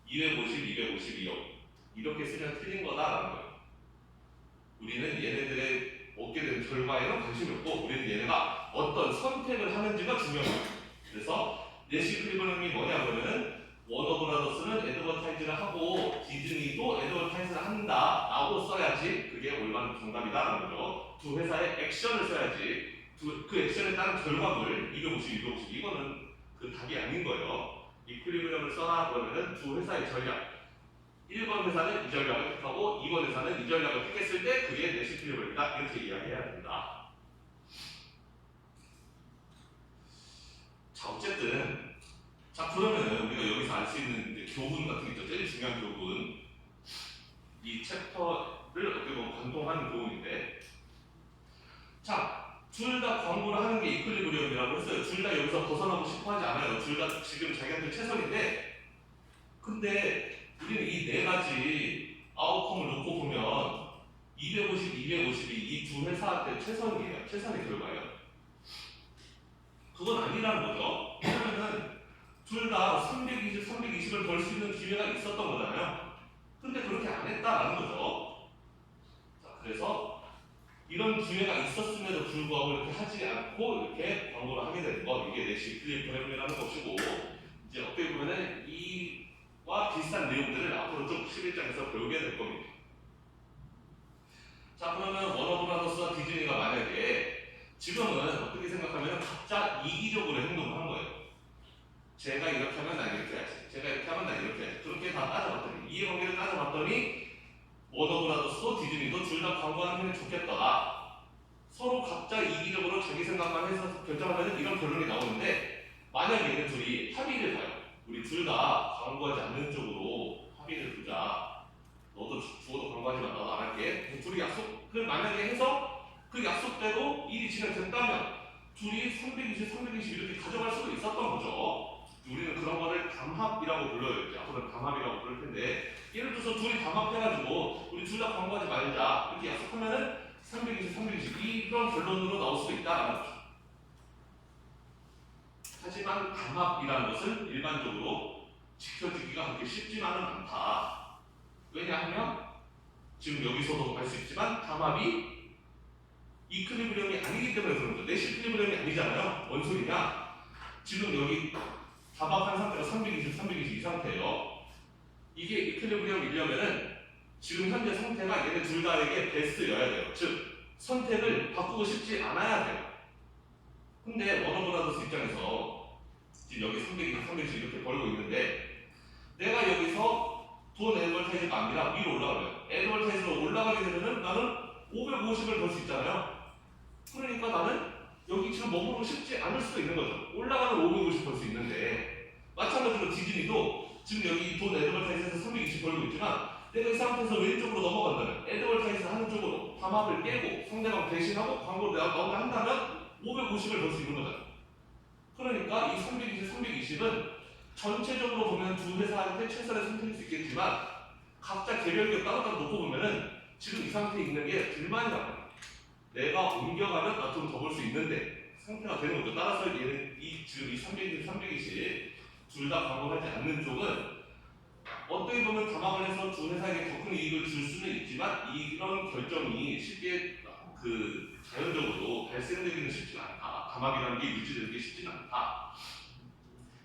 [SPEAKER 1] 250, 252요. 이렇게 쓰면 틀린 거다라는 거예요. 우리는 얘네들의 얻게 되는 결과에는 관심이 없고 우리는 얘네가 어떤 선택을 하는지가 중요해요. 그래서 내시 이퀄리브리엄이 뭐냐 그러면은 워너브라더스는 애드버타이즈를 하고 디즈니도 애드버타이즈를 한다라고 써야지 그게 올바른 정답이다라는 거죠. 두 회사의 액션을 써야지 그 액션에 따른 결과물 250, 250 이거는 그 답이 아닌 거예요. 이퀄리브리엄을 써라 그러면은 두 회사의 전략 1번 회사는 이 전략을 택하고 2번 회사는 이 전략을 택했을 때 그게 내시 이퀄리브리엄이다 이렇게 이야기해야 됩니다. 자 어쨌든 자 그러면은 우리가 여기서 알 수 있는 이제 교훈 같은 게 있죠. 제일 중요한 교훈 이 챕터를 어떻게 보면 관통하는 교훈인데 자 둘 다 광고를 하는 게 이퀄리브리엄이라고 했어요. 둘 다 여기서 벗어나고 싶어 하지 않아요. 둘 다 지금 자기한테 최선인데 근데 우리는 이 네 가지 아웃컴을 놓고 보면 250, 252 이 두 회사한테 최선이에요. 최선의 결과예요. 그건 아니라는 거죠. 왜냐면은 둘 다 320, 320을 벌 수 있는 기회가 있었던 거잖아요. 근데 그렇게 안 했다라는 거죠. 자, 그래서 이런 기회가 있었음에도 불구하고 이렇게 하지 않고 이렇게 광고를 하게 되는 거 이게 내시 이퀄리브리엄이라는 것이고 이제 어떻게 보면은 이와 비슷한 내용들을 앞으로 좀 11장에서 배우게 될 겁니다. 자 그러면 워너브라더스와 디즈니가 만약에 지금은 어떻게 생각하면 각자 이기적으로 행동을 한 거예요. 제가 이렇게 하면 난 이렇게 해야지. 제가 이렇게 하면 난 이렇게 해야지. 그렇게 다 따져봤더니 이해관계를 따져봤더니 워너브라더스도 디즈니도 둘 다 광고하는 편이 좋겠다. 서로 각자 이기적으로 자기 생각만 해서 결정하면 이런 결론이 나오는데 만약 얘네 둘이 합의를 봐요. 우리 둘 다 광고하지 않는 쪽으로 합의를 두자. 너도 죽어도 광고하지 마. 나도 안 할게. 둘이 약속을 만약에 해서 그 약속대로 일이 진행됐다면 둘이 320, 320 이렇게 가져갈 수도 있었던 거죠. 우리는 그런 거를 담합이라고 불러요. 이제 앞으로는 담합이라고 부를 텐데 예를 들어서 둘이 담합해가지고 우리 둘 다 광고하지 말자 이렇게 약속하면은 320, 320 이런 결론으로 나올 수도 있다라는 거죠. 하지만 담합이라는 것은 일반적으로 지켜지기가 그렇게 쉽지만은 않다. 왜냐하면 지금 여기서도 알 수 있지만 담합이 이퀄리브리엄이 아니기 때문에 그런 거죠. 내시 이퀄리브리엄이 아니잖아요. 뭔 소리냐? 지금 여기 담합한 상태가 320, 320 이 상태예요. 이게 이퀄리브리엄이려면은 지금 현재 상태가 얘네 둘 다에게 베스트여야 돼요. 즉 선택을 바꾸고 싶지 않아야 돼요. 근데 워너브라더스 입장에서 지금 여기 320, 320 이렇게 벌고 있는데 내가 여기서 돈 애드벌타이즈가 아니라 위로 올라가면 애드벌타이즈로 올라가게 되면은 나는 550을 벌 수 있잖아요. 그러니까 나는 여기 지금 머무르고 싶지 않을 수도 있는 거죠. 올라가면 550 벌 수 있는데 마찬가지로 디즈니도 지금 여기 돈 애드벌타이즈에서 320 벌고 있지만 내가 이 상태에서 왼쪽으로 넘어간다면 애드벌타이즈 하는 쪽으로 담합을 깨고 상대방 대신하고 광고를 나온다 한다면 550을 벌 수 있는 거잖아요. 그러니까 이 320, 320은 전체적으로 보면 두 회사한테 최선의 선택일 수 있겠지만 각자 개별기업 따로따로 놓고 보면은 지금 이 상태에 있는 게 불만이라고 해요. 내가 옮겨가면 나 좀 더 벌 수 있는데 상태가 되는 거죠. 따라서 얘는 지금 이 320, 320 둘 다 광고하지 않는 쪽은 어떻게 보면 담합을 해서 두 회사에게 더 큰 이익을 줄 수는 있지만 이런 결정이 쉽게 자연적으로 발생되기는 쉽지는 않다. 담합이라는 게 유지되는 게 쉽지는 않다.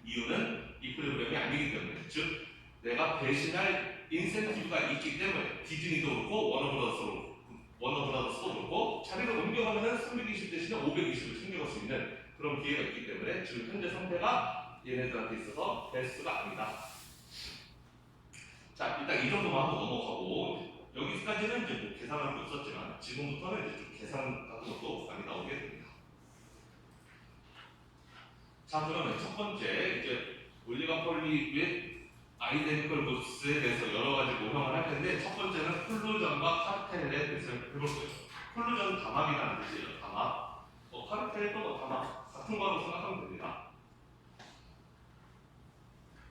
[SPEAKER 1] 이유는 이퀄리브리엄이 아니기 때문에 즉 내가 배신할 인센티브가 있기 때문에 디즈니도 그렇고 워너브라더스도 그렇고 자리를 옮겨가면 320 대신에 520을 챙겨갈 수 있는 그런 기회가 있기 때문에 지금 현재 상태가 얘네들한테 있어서 베스트가 아니다. 자 일단 이 정도만 하고 넘어가고 여기까지는 이제 뭐 계산할 거 없었지만 지금부터는 이제 좀 계산 같은 것도 많이 나오게 됩니다. 자 그러면 첫 번째 이제 올리가폴리의 아이덴티컬 구스에 대해서 여러 가지 모형을 할 텐데 첫 번째는 콜루전과 카르텔에 대해서 해볼 거예요. 콜루전은 담합이라는 뜻이에요. 담합. 카르텔도 담합 같은 거라고 생각하면 됩니다.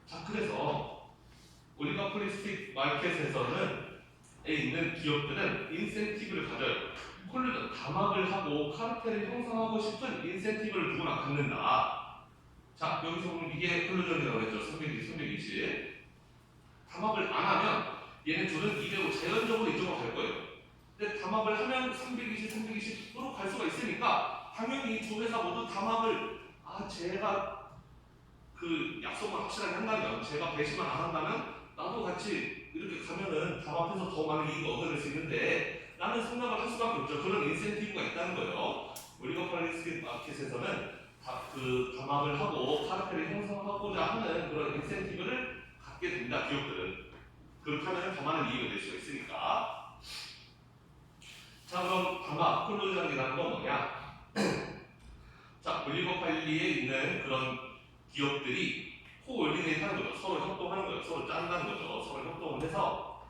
[SPEAKER 1] 자 그래서 올리가폴리스틱 마켓에서는 있는 기업들은 인센티브를 가져요. 콜루전 담합을 하고 카르텔을 형성하고 싶은 인센티브를 누구나 갖는다. 자, 여기서 보면 이게 콜루전이라고 했죠. 320, 320. 담합을 안 하면 얘네 둘은 이대로 자연적으로 이쪽으로 갈 거예요. 근데 담합을 하면 320, 320으로 갈 수가 있으니까 당연히 이 두 회사 모두 담합을 제가 그 약속을 확실하게 한다면, 제가 배신만 안 한다면 나도 같이 이렇게 가면은 담합해서 더 많은 이익을 얻어낼 수 있는데 라는 생각을 할 수밖에 없죠. 그런 인센티브가 있다는 거예요. 올리고폴리스 마켓에서는 그 담합을 하고 카르텔을 형성하고자 하는 그런 인센티브를 갖게 된다, 기업들은. 그렇게 하면 더 많은 이익을 낼 수가 있으니까. 자, 그럼 담합, 콜루전이라는 건 뭐냐? 자, 올리고폴리에 있는 그런 기업들이 코올리네이트 하는 거죠. 서로 협동하는 거예요. 서로 짠다는 거죠. 서로 협동을 해서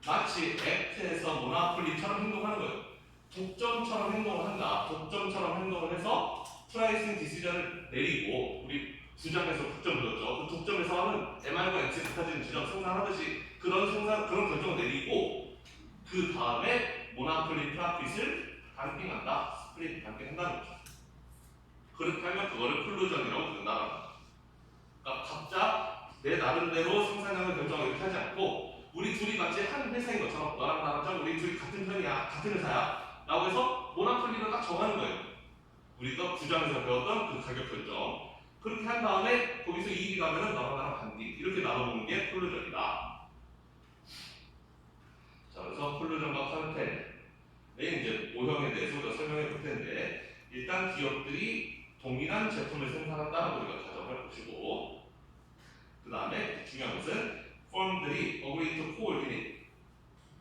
[SPEAKER 1] 마치 액트에서 모나폴리처럼 행동하는 거예요. 독점처럼 행동을 한다. 독점처럼 행동을 해서 프라이싱 디시전을 내리고, 우리 두 장에서 독점 배웠죠. 그 독점에서 하는 MR과 X 같아지는 지점 생산하듯이 그런 결정을 내리고, 그 다음에 모나폴리 프라핏을 반띵한다. 스플릿 반띵한다는 거죠. 그렇게 하면 그거를 콜루전이라고 부른다는 거죠. 그러니까 각자 내 나름대로 생산량을 결정하고 이렇게 하지 않고, 우리 둘이 같이 한 회사인 것처럼, 너랑 나랑 우리 둘이 같은 편이야, 같은 회사야 라고 해서 모나폴리를 딱 정하는 거예요. 우리가 구장에서 배웠던 그 가격 결정. 그렇게 한 다음에 거기서 이익이 나면은 너랑 나랑 반띵, 이렇게 나눠보는 게 콜루전이다. 자, 그래서 콜루전과 카르텔의 이제 모형에 대해서 우리가 설명해 볼 텐데, 일단 기업들이 동일한 제품을 생산한다라고 우리가 가정을 해보시고, 그 다음에 중요한 것은 firm들이 agree to coordinate,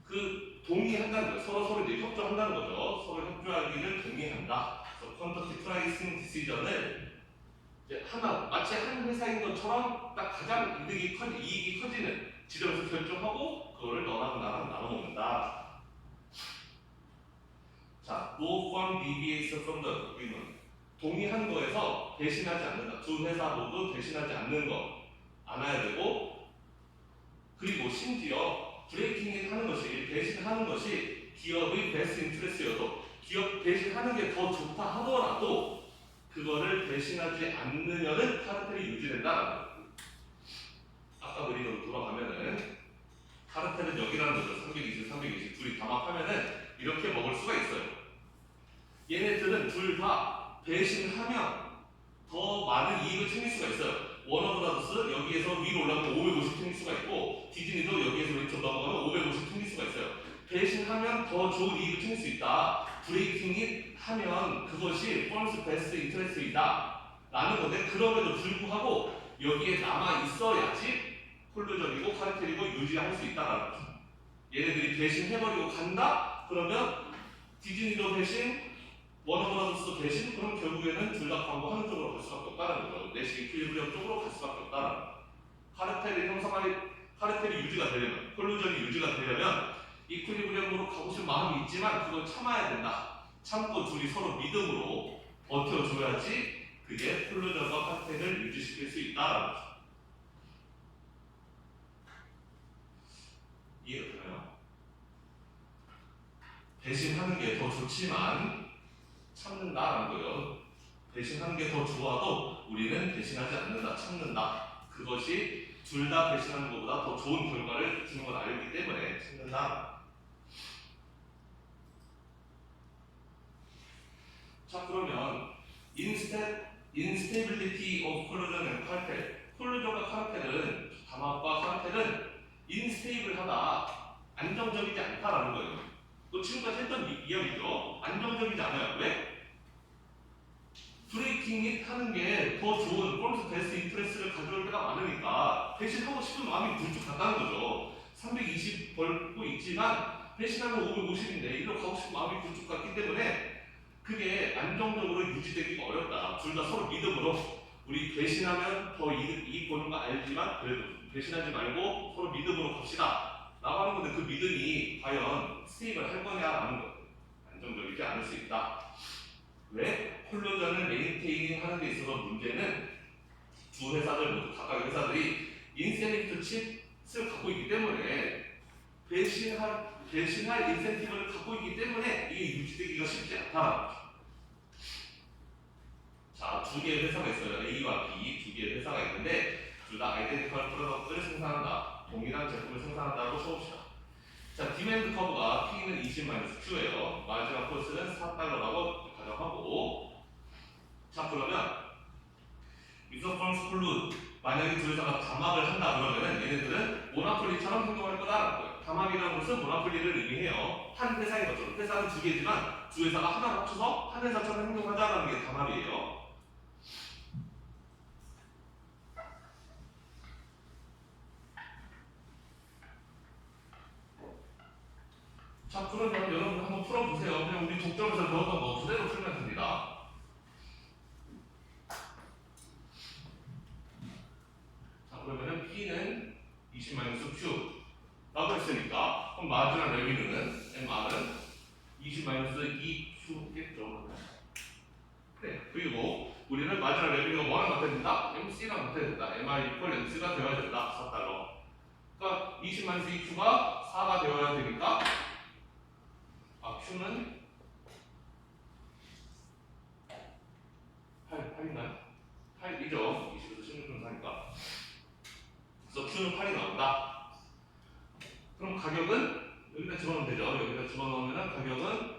[SPEAKER 1] 그 동의한다는 거예요. 서로 이제 협조한다는 거죠. 서로 협조하기를 동의한다. 그래서 conduct pricing decision을 이제 마치 한 회사인 것처럼 딱 가장 이익이 커지는 지점에서 결정하고 그거를 너랑 나랑 나눠 먹는다. 자, no firm deviates from the agreement. 동의한 거에서 배신하지 않는다. 두 회사 모두 배신하지 않는 거 알아야 되고, 그리고 심지어 브레이킹 하는 것이, 배신하는 것이 기업의 베스트 인트레스여도, 기업 배신하는 게 더 좋다 하더라도 그거를 배신하지 않으면은 카르텔이 유지된다. 아까 그림으로 돌아가면은 카르텔은 여기라는 거죠. 320, 320 둘이 담합하면은 이렇게 먹을 수가 있어요. 얘네들은 둘 다 배신하면 더 많은 이익을 챙길 수가 있어요. 워너브라더스 여기에서 위로 올라가면 550 챙길 수가 있고, 디즈니도 여기에서 왼쪽 넘어가면 550 챙길 수가 있어요. 배신하면 더 좋은 이익을 챙길 수 있다. 브레이킹이 하면 그것이 펄스 베스트 인터레스트이다 라는 건데, 그럼에도 불구하고 여기에 남아 있어야지 콜루전이고 카르텔이고 유지할 수 있다라는 거죠. 얘네들이 배신해버리고 간다? 그러면 디즈니도 배신, 워너브라더스도 배신, 그럼 결국에는 둘 다 광고하는 쪽으로 갈 수밖에 없다는 거죠. 내시 이퀄리브리엄 쪽으로 갈 수밖에 없다는 거죠. 카르텔이 유지가 되려면, 콜루전이 유지가 되려면 이퀄리브리엄으로 가고 싶은 마음이 있지만 그걸 참아야 된다. 참고 둘이 서로 믿음으로 버텨줘야지 그게 콜루전과 카르텔을 유지시킬 수 있다라는 거죠. 이해가 되나요? 배신하는 게 더 좋지만 참는다라는 거예요. 배신하는 게 더 좋아도 우리는 배신하지 않는다, 참는다. 그것이 둘 다 배신하는 것보다 더 좋은 결과를 주는 걸 알기 때문에 참는다. 자, 그러면 instability of collusion and cartel. 콜루전과 카르텔은, 담합과 카르텔은 인스테이블하다, 안정적이지 않다라는 거예요. 또 지금까지 했던 이야기죠. 안정적이지 않아요. 왜? 브레이킹이 하는 게 더 좋은 폴스 베스트 인트레스를 가져올 때가 많으니까 배신하고 싶은 마음이 불쭉 간다는 거죠. 320 벌고 있지만 배신하면 550인데 이리로 가고 싶은 마음이 불쭉 갔기 때문에 그게 안정적으로 유지되기가 어렵다. 둘 다 서로 믿음으로, 우리 배신하면 더 이익 보는 거 알지만 그래도 배신하지 말고 서로 믿음으로 갑시다 라고 하는 건데, 그 믿음이 과연 스테이블 할 거냐라는 거. 안정적이지 않을 수 있다. 왜? 콜루전을 메인테이닝 하는 데 있어서 문제는 두 회사들 모두, 각각의 회사들이 인센티브 칩을 갖고 있기 때문에 배신할 인센티브를 갖고 있기 때문에 이게 유지되기가 쉽지 않다라는 거죠. 자, 두 개의 회사가 있어요. A와 B 두 개의 회사가 있는데 둘 다 아이덴티컬 프로덕트를 생산한다. 동일한 제품을 생산한다고 쳐봅시다. 자, 디맨드 커브가 P는 20-Q예요. 마지막 코스는 4달러라고 가정하고, 자, 그러면 유서펌스 콜루 만약에 두 회사가 담합을 한다 그러면은 얘네들은 모나폴리처럼 행동할 거다라는 거예요. 담합이라는 것은 모나폴리를 의미해요. 한 회사인 것처럼. 회사는 두 개지만 두 회사가 하나 합쳐서 한 회사처럼 행동하자라는 게 담합이에요. 자, 그러면 여러분 한번 풀어보세요. 그냥 우리 독점에서 배웠던 거 그대로 풀면 됩니다. 자, 그러면은 P는 20-Q 라고 했으니까 그럼 마지막 레비뉴는 MR은 20-2Q겠죠. 네, 그리고 우리는 마지막 레비뉴가 뭐랑 같아야 된다? MC랑 같아야 된다. MR 이퀄 MC가 되어야 된다. 4달러. 그러니까 20-2Q가 4가 되어야 되니까 Q는 8인가요? 8이죠. 20에서 16분 사니까. 그래서 Q는 8이 나온다. 그럼 가격은 여기다 집어넣으면 되죠. 여기다 집어넣으면 가격은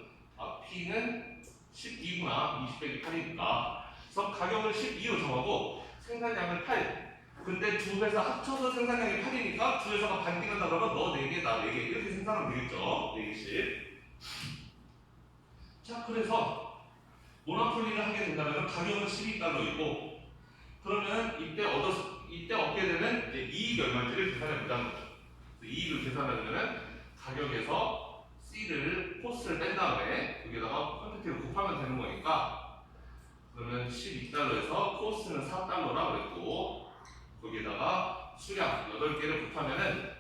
[SPEAKER 1] P는 12구나. 20 빼기 8이니까. 그래서 가격을 12로 정하고 생산량을 8. 근데 두 회사 합쳐서 생산량이 8이니까 두 회사가 반띵한다 그러면 너 4개, 나 4개 이렇게 생산하면 되겠죠. 4개씩. 자, 그래서 모나폴리를 하게 된다면 가격은 12달러이고 그러면 이때 얻게 되는 이제 이익 얼마인지를 계산해 보자는 거죠. 이익을 계산하려면 가격에서 C를 코스를 뺀 다음에 거기에다가 퀀티티를 곱하면 되는 거니까 그러면 12달러에서 코스는 4달러라 그랬고 거기에다가 수량 8개를 곱하면은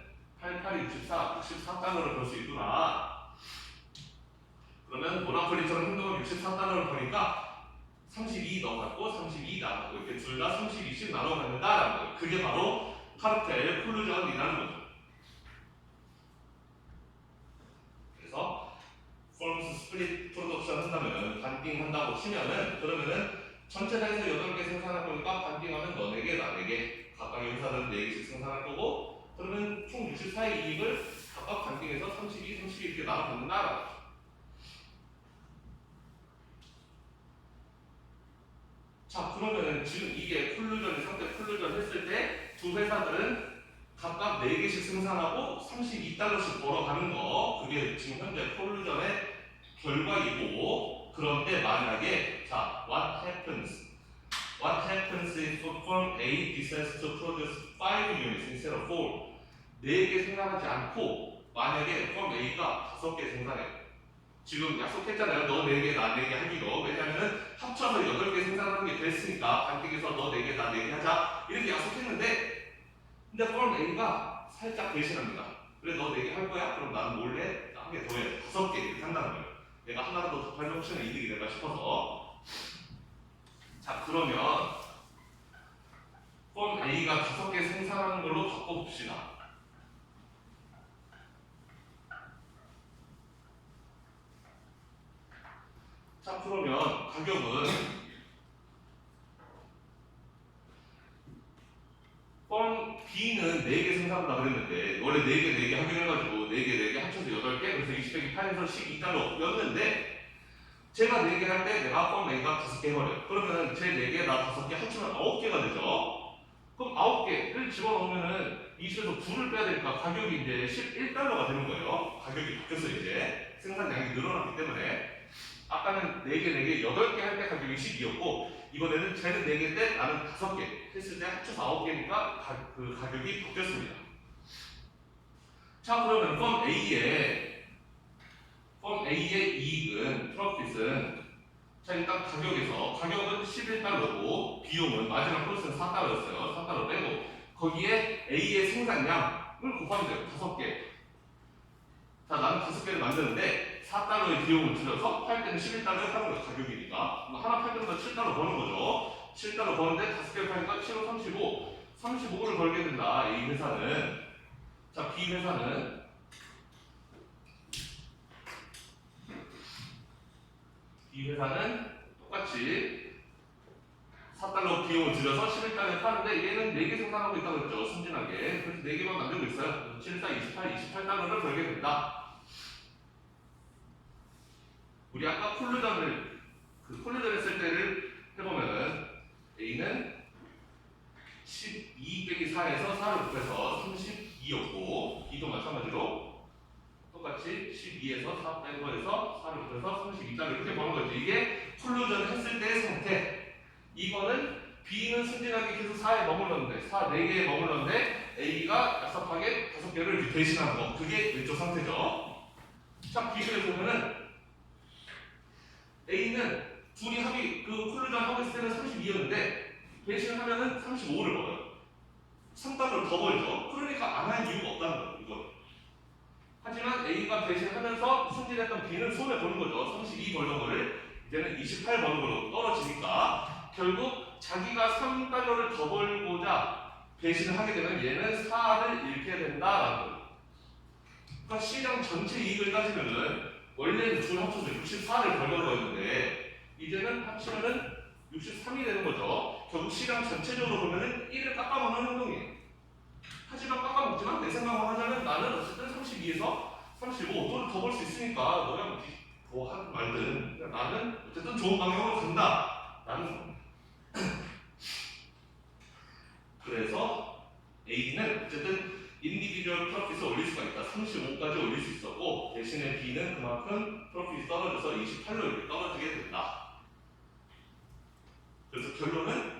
[SPEAKER 1] 88이 64, 64달러를 벌 수 있구나. 그러면 모나폴리처럼 행동을 64달러를 버니까 32 넘어갔고 32 나가고 이렇게 둘 다 32씩 나눠갖는다라는 거예요. 그게 바로 카르텔 콜루전이라는 거죠. 그래서 폼스 스플릿 프로덕션 한다면 반띵 한다고 치면은 그러면은 전체 다해서 8개 생산할 거니까 반띵하면 너 4개, 나 4개 각각의 회사들은 4개씩 생산할 거고 그러면 총 64의 이익을 각각 반띵해서 32, 32 이렇게 나눠갖는다라는 거죠. 자, 그러면은 지금 이게 콜루전이 상대 콜루전 했을 때 두 회사들은 각각 4개씩 생산하고 32달러씩 벌어가는 거 그게 지금 현재 콜루전의 결과이고 그런데 만약에 자, what happens if firm A decides to produce 5 units instead of 4 4개 생산하지 않고 만약에 firm A가 5개 생산해 지금 약속했잖아요. 너 4개, 나 4개 하기로. 왜냐면은 합쳐서 8개 생산하는 게 됐으니까 반띵해서 너 4개, 나 4개 하자. 이렇게 약속했는데 근데 firm A가 살짝 배신합니다. 그래 너 4개 할 거야? 그럼 나는 몰래 한 개 더 해. 5개 이렇게 한다는 거예요. 내가 하나라도 더 팔면 혹시나 이득이 될까 싶어서. 자, 그러면 firm A가 5개 생산하는 걸로 바꿔봅시다. 자, 그러면 가격은 B는 4개 생산한다 그랬는데 원래 4개, 4개 하기로 해가지고 4개, 4개 합쳐서 8개 그래서 20 빼기 8에서 12달러였는데 제가 4개 할 때 내가 펌 A가 5개 해버려요. 그러면 제 4개, 나 5개 합치면 9개가 되죠. 그럼 9개를 집어넣으면은 20에서 9를 빼야 되니까 가격이 이제 11달러가 되는 거예요. 가격이 바뀌었어요. 이제 생산량이 늘어났기 때문에 아까는 4개, 4개, 8개 할 때 가격이 12였고 이번에는 쟤는 4개 때 나는 5개 했을 때 합쳐서 9개니까 그 가격이 바뀌었습니다. 자, 그러면 펌 A의 이익은 프로핏은 자, 일단 가격은 11달러고 비용은 마지막 코스는 4달러였어요. 4달러 빼고 거기에 A의 생산량을 곱하면 돼요. 5개. 자, 나는 5개를 만드는데 4달러의 비용을 들여서 팔 때는 11달러에 파는 거예요. 가격이니까. 하나 팔 때마다 7달러 버는 거죠. 7달러 버는데 5개를 파니까 7로 35. 35를 벌게 된다. A 회사는. 자, B 회사는 B 회사는 똑같이 4달러 비용을 들여서 11달러에 파는데 얘는 4개 생산하고 있다고 했죠. 순진하게. 그래서 4개만 만들고 있어요. 7, 4, 28, 28달러를 벌게 된다. 우리 아까 콜루전을 했을 때를 해보면은 A는 12 빼기 4에서 4를 곱해서 32였고 B도 마찬가지로 똑같이 12에서 4 빼는 거에서 4를 곱해서 32달러 이렇게 보는 거죠. 이게 콜루전을 했을 때의 상태. 이거는 B는 순진하게 계속 4에 머물렀는데 4개에 머물렀는데 A가 얍삽하게 5개를 대신한 거. 그게 왼쪽 상태죠. 자, 비교해 보면은 A는 둘이 합이 콜루전 하고 있을 때는 32였는데 대신을 하면은 35를 벌어요. 3달러를 더 벌죠. 그러니까 안 할 이유가 없다는 거예요. 이거. 하지만 A가 대신하면서 승진했던 B는 손해 보는 거죠. 32 벌던 거를 이제는 28 버는 걸로 떨어지니까 결국 자기가 3달러를 더 벌고자 배신을 하게 되면 얘는 4를 잃게 된다라는 거예요. 그러니까 시장 전체 이익을 따지면은 원래는 둘 합쳐서 64를 벌던 거였는데 이제는 합치면은 63이 되는 거죠. 결국 시장 전체적으로 보면은 1을 깎아먹는 행동이에요. 하지만 깎아먹지만 내 생각만 하자면 나는 어쨌든 32에서 35 돈을 더 벌 수 있으니까 너야 뭐 하든 말든 나는 어쨌든 좋은 방향으로 간다 라는 겁니다. 그래서 A는 어쨌든 인디비주얼 프로핏을 올릴 수가 있다. 35까지 올릴 수 있었고 대신에 B는 그만큼 프로핏이 떨어져서 28로 이렇게 떨어지게 된다. 그래서 결론은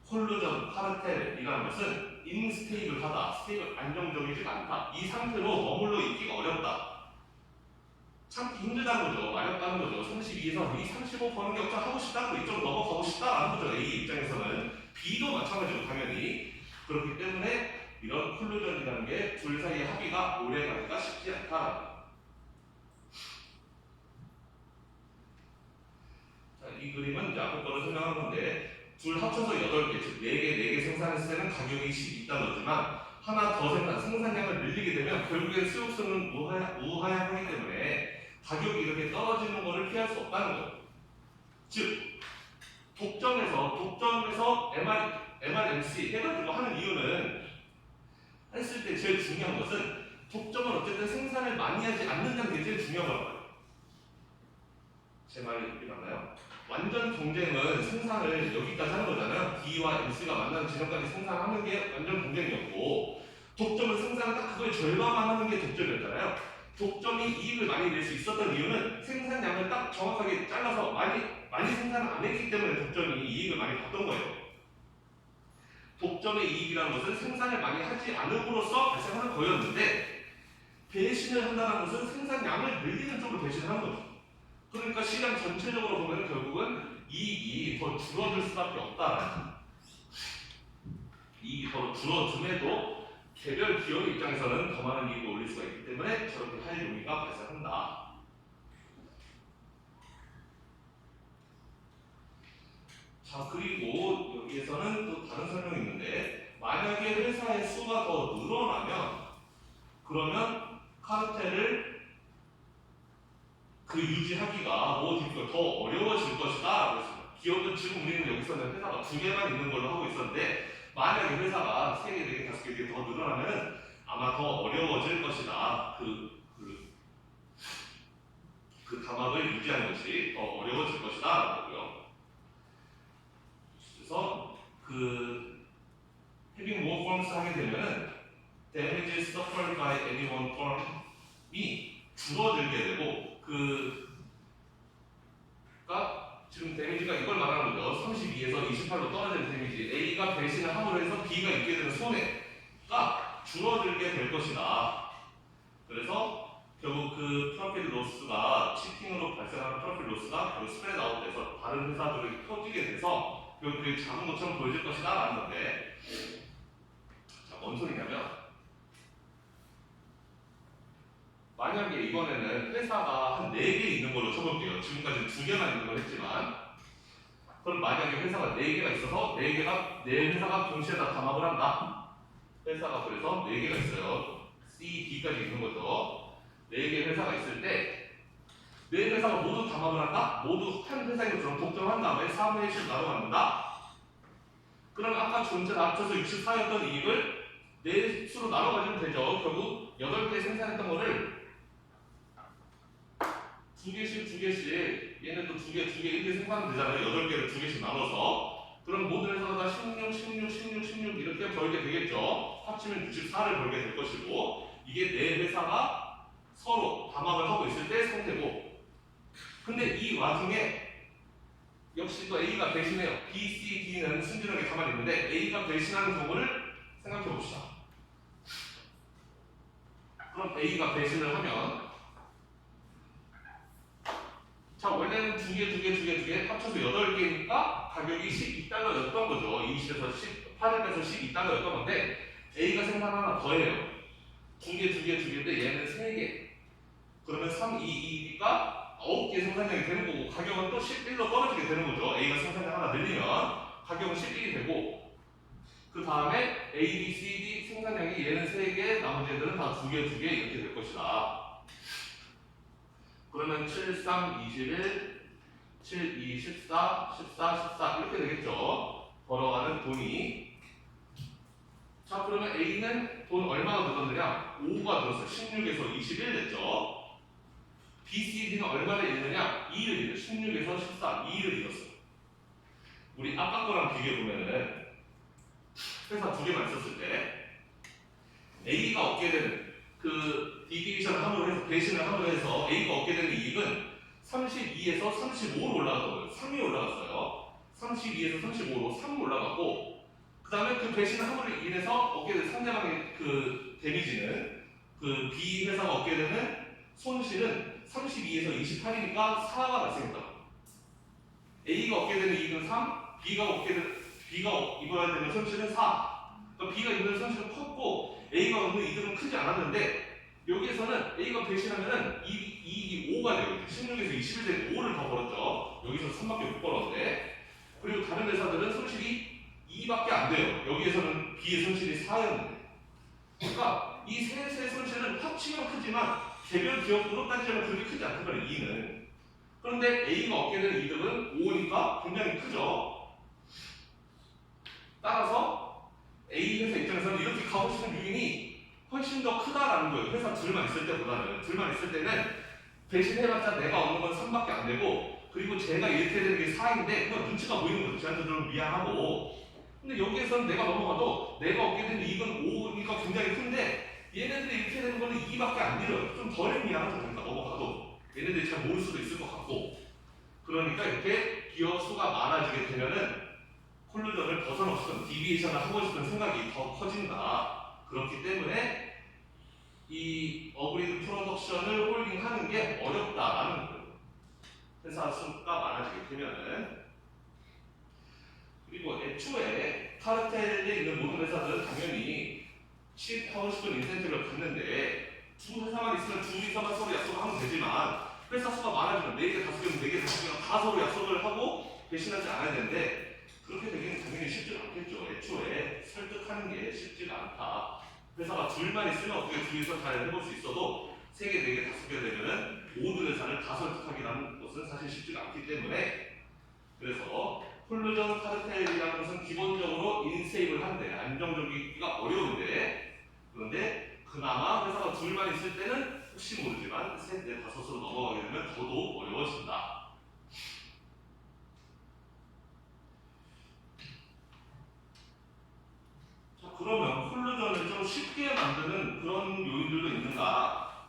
[SPEAKER 1] 콜루전, 카르텔이라는 것은 인스테이블하다, 스테이블 안정적이지 않다. 이 상태로 머물러 있기가 어렵다. 참기 힘들다는 거죠. 어렵다는 거죠. 32에서 이 35 버는 게 없자 하고 싶다고 이쪽으로 넘어가고 싶다라는 거죠. A 입장에서는. B도 마찬가지로 당연히. 그렇기 때문에 이런 콜루전이라는 게 둘 사이의 합의가 오래 가기가 쉽지 않다. 자, 이 그림은 이제 앞에 거를 설명한 건데 둘 합쳐서 8개, 즉 4개 생산했을 때는 가격이 12달러지만 하나 더 생산량을 늘리게 되면 결국엔 수용성은 우하향하기 때문에 가격이 이렇게 떨어지는 것을 피할 수 없다는 거예요. 즉 독점에서 MRMC 해가지고 하는 이유는 했을 때 제일 중요한 것은 독점은 어쨌든 생산을 많이 하지 않는다는 게 제일 중요한 거예요. 제 말이 맞나요? 완전 경쟁은 생산을 여기까지 하는 거잖아요. D와 MC가 만나는 지점까지 생산하는 게 완전 경쟁이었고 독점은 생산을 딱 그거의 절반만 하는 게 독점이었잖아요. 독점이 이익을 많이 낼 수 있었던 이유는 생산량을 딱 정확하게 잘라서 많이 생산을 안 했기 때문에 독점이 이익을 많이 봤던 거예요. 독점의 이익이라는 것은 생산을 많이 하지 않음으로써 발생하는 거였는데 배신을 한다는 것은 생산량을 늘리는 쪽으로 배신을 하는 거죠. 그러니까 시장 전체적으로 보면 결국은 이익이 더 줄어들 수밖에 없다라는 이익이 더 줄어듦에도 개별 기업의 입장에서는 더 많은 이익을 올릴 수가 있기 때문에 저렇게 할 용의가 발생한다. 자, 그리고 여기에서는 또 다른 설명이 있는데 만약에 회사의 수가 더 늘어나면 그러면 카르텔을 유지하기가 더 어려워질 것이다 라고 했습니다. 기업은 지금 우리는 여기서는 회사가 2개만 있는 걸로 하고 있었는데 만약에 회사가 3개, 4개, 5개 더 늘어나면 아마 더 어려워질 것이다. 그 담합을 유지하는 것이 더 어려워질 것이다 라고요. 그래서 having more firms 하게 되면은 damages suffered by any one firm이 줄어들게 되고 그러니까 지금 데미지가 이걸 말하는 거죠. 32에서 28로 떨어지는 데미지. A가 배신을 함으로 해서 B가 입게 되는 손해가 줄어들게 될 것이다. 그래서 결국 프로필 로스가 치팅으로 발생하는 프로필 로스가 결국 스프레드 아웃돼서 다른 회사들을 퍼지게 돼서 결국 그게 작은 것처럼 보여질 것이다 라는 건데 자, 뭔 소리냐면 만약에 이번에는 회사가 한 4개 있는 걸로 쳐볼게요. 지금까지 2개만 있는 걸 했지만 그럼 만약에 회사가 4개가 있어서 4회사가 동시에 다 담합을 한다. 회사가 그래서 4개가 있어요. C, D까지 있는 거죠. 4개 회사가 있을 때 네 회사가 모두 담합을 한다? 모두 한 회사인 것처럼 독점한 다음에 4분의 1씩 나눠 갖는다? 그러면 아까 전체 다 합쳐서 64였던 이익을 4수로 나눠 가지면 되죠. 결국 8개 생산했던 거를 2개씩 얘는 또 2개 1개 생산하면 되잖아요. 8개를 2개씩 나눠서. 그럼 모든 회사가 다 16 이렇게 벌게 되겠죠. 합치면 64를 벌게 될 것이고, 이게 4회사가 서로 담합을 하고 있을 때 상태고, 근데 이 와중에 역시 또 A가 배신해요. B, C, D는 순진하게 가만히 있는데 A가 배신하는 경우를 생각해 봅시다. 그럼 A가 배신을 하면, 자, 원래는 2개 합쳐서 8개니까 가격이 12달러였던 거죠. 20에서 18을 빼서 12달러였던 건데 A가 생산 하나 더 해요. 2개인데 얘는 3개. 그러면 3, 2, 2니까 9개 생산량이 되는 거고, 가격은 또 11로 떨어지게 되는 거죠. A가 생산량 하나 늘리면 가격은 11이 되고, 그 다음에 A, B, C, D 생산량이 얘는 3개, 나머지 애들은 다 2개 이렇게 될 것이다. 그러면 7, 3, 21, 7, 2, 14, 14 이렇게 되겠죠. 벌어가는 돈이. 자, 그러면 A는 돈 얼마가 늘었느냐? 5가 늘었어요. 16에서 21 됐죠. B, C, D는 얼마를 잃느냐? 2를 잃어요. 16에서 14, 2를 잃었어요. 우리 아까 거랑 비교해보면은 회사 2개만 있었을 때 A가 얻게 되는 그 디비전을 함으로 해서, 배신을 함으로 해서 A가 얻게 되는 이익은 32에서 35로 올라갔던 거예요. 3이 올라갔어요. 32에서 35로 3 올라갔고, 그 다음에 그 배신을 함으로 인해서 얻게 된 상대방의 그 데미지는, 그 B 회사가 얻게 되는 손실은 32에서 28이니까 4가 발생했다. A가 얻게 되는 이익은 3, B가 입어야 되는 손실은 4. 그러니까 B가 입는 손실은 컸고 A가 얻는 이득은 크지 않았는데, 여기에서는 A가 배신하면은 이익이 5가 돼요. 16에서 21 된 5를 더 벌었죠. 여기서 3밖에 못 벌었는데, 그리고 다른 회사들은 손실이 2밖에 안 돼요. 여기에서는 B의 손실이 4였는데. 그러니까 이 세 손실은 합치면 크지만 개별 기업으로 따지면 그렇게 크지 않단 말이에요. 2는. 그런데 A가 얻게 되는 이득은 5니까 굉장히 크죠. 따라서 A 회사 입장에서는 이렇게 가고 싶은 유인이 훨씬 더 크다라는 거예요. 회사 둘만 있을 때보다는. 둘만 있을 때는 배신해봤자 내가 얻는 건 3밖에 안 되고, 그리고 제가 이렇게 되는 게 4인데 그건 눈치가 보이는 거죠. 저한테 좀 미안하고. 근데 여기에서는 내가 넘어가도 내가 얻게 되는 이익은 5니까 굉장히 큰데, 얘네들이 이렇게 되는 거는 2밖에 안 들어요. 좀 덜 미안하죠. 그러니까 넘어가도 얘네들이 잘 모를 수도 있을 것 같고. 그러니까 이렇게 기업 수가 많아지게 되면은 콜루전을 벗어나고 싶은, 디비에이션을 하고 싶은 생각이 더 커진다. 그렇기 때문에 이 어그리드 프로덕션을 홀딩하는 게 어렵다라는 거예요. 회사 수가 많아지게 되면은. 그리고 애초에 카르텔에 있는 모든 회사들은 당연히 취입하고 싶은 인센티브를 갖는데, 두 회사만 있으면 둘이서만 서로 약속을 하면 되지만, 회사 수가 많아지면 4개, 5개면 4개, 5개가 다 서로 약속을 하고 배신하지 않아야 되는데, 그렇게 되기는 당연히 쉽지 않겠죠. 애초에 설득하는 게 쉽지가 않다. 회사가 둘만 있으면 어떻게 둘이서 잘 해볼 수 있어도 3개, 4개, 5개 되면은 모든 회사를 다 설득하기라는 것은 사실 쉽지가 않기 때문에, 그래서 콜루전 카르텔이라는 것은 기본적으로 인세이브를 하는데 안정적이기가 어려운데, 그런데 그나마 회사가 둘만 있을 때는 혹시 모르지만 3, 4, 5으로 넘어가게 되면 더더욱 어려워진다. 자, 그러면 콜루전을 좀 쉽게 만드는 그런 요인들도 있는가?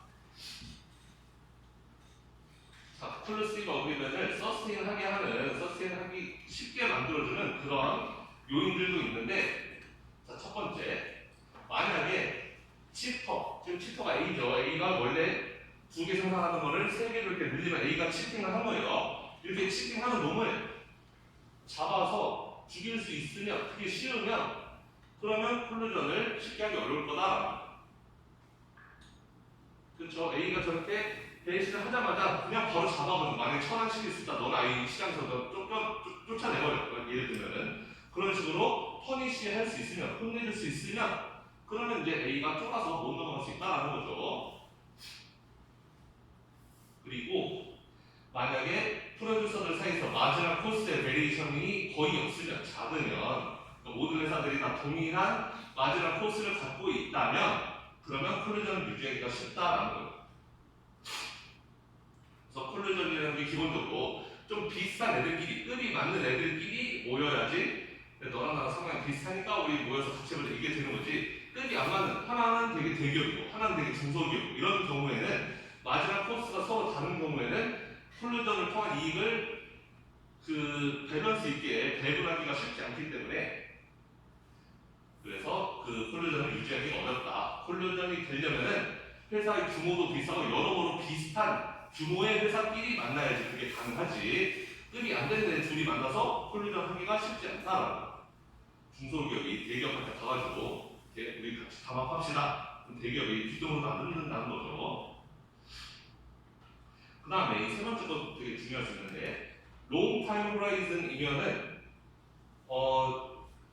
[SPEAKER 1] 자, 클루시브 어그리먼을 서스테인하게 하는, 서스테인하기 쉽게 만들어주는 그런 요인들도 있는데, 자, 첫 번째, 만약에 치터, 지금 치터가 A죠. A가 원래 2개 생산하는 거를 3개로 이렇게 늘리면 A가 치팅을 한 거예요. 이렇게 치팅하는 놈을 잡아서 죽일 수 있으면, 그게 쉬우면, 그러면 콜루전을 쉽게 하기 어려울 거다. 그렇죠? A가 저렇게 배신을 하자마자 그냥 바로 잡아버리고, 만약에 1,000원씩 있었다, 너가 이 시장에서 쫓아내버려. 예를 들면은 그런 식으로 퍼니시 할 수 있으면, 혼내줄 수 있으면, 그러면 이제 A가 쫄아서 못 넘어갈 수 있다라는 거죠. 그리고 만약에 프로듀서들 사이에서 마진할 코스트의 베리에이션이 거의 없으면 작으면 그러니까 모든 회사들이 다 동일한 마진할 코스트를 갖고 있다면 그러면 콜루전을 유지하기가 쉽다라는 거예요. 그래서 콜루전이라는 게 기본적으로 좀 비슷한 애들끼리 급이 맞는 애들끼리 모여야지 너랑 나랑 성향 비슷하니까 우리 모여서 같이 해보자 이게 되는 거지. 급이 안 맞는 하나는 되게 대기업이고 하나는 되게 중소기업이고 이런 경우에는 마지막 코스가 서로 다른 경우에는 콜루전을 통한 이익을 그 밸런스 있게 배분하기가 쉽지 않기 때문에 그래서 그 콜루전을 유지하기가 어렵다. 콜루전이 되려면은 회사의 규모도 비슷하고 여러모로 비슷한 규모의 회사끼리 만나야지 그게 가능하지. 급이 안 되는 애 둘이 만나서 콜루전 하기가 쉽지 않다라는 거예요. 중소기업이 대기업한테 가가지고 우리 같이 담합합시다. 그럼 대기업이 뒷동으로도 안 듣는다는 거죠. 그 다음에 이 세 번째 거 되게 중요할 수 있는데 롱 타임 호라이즌이면은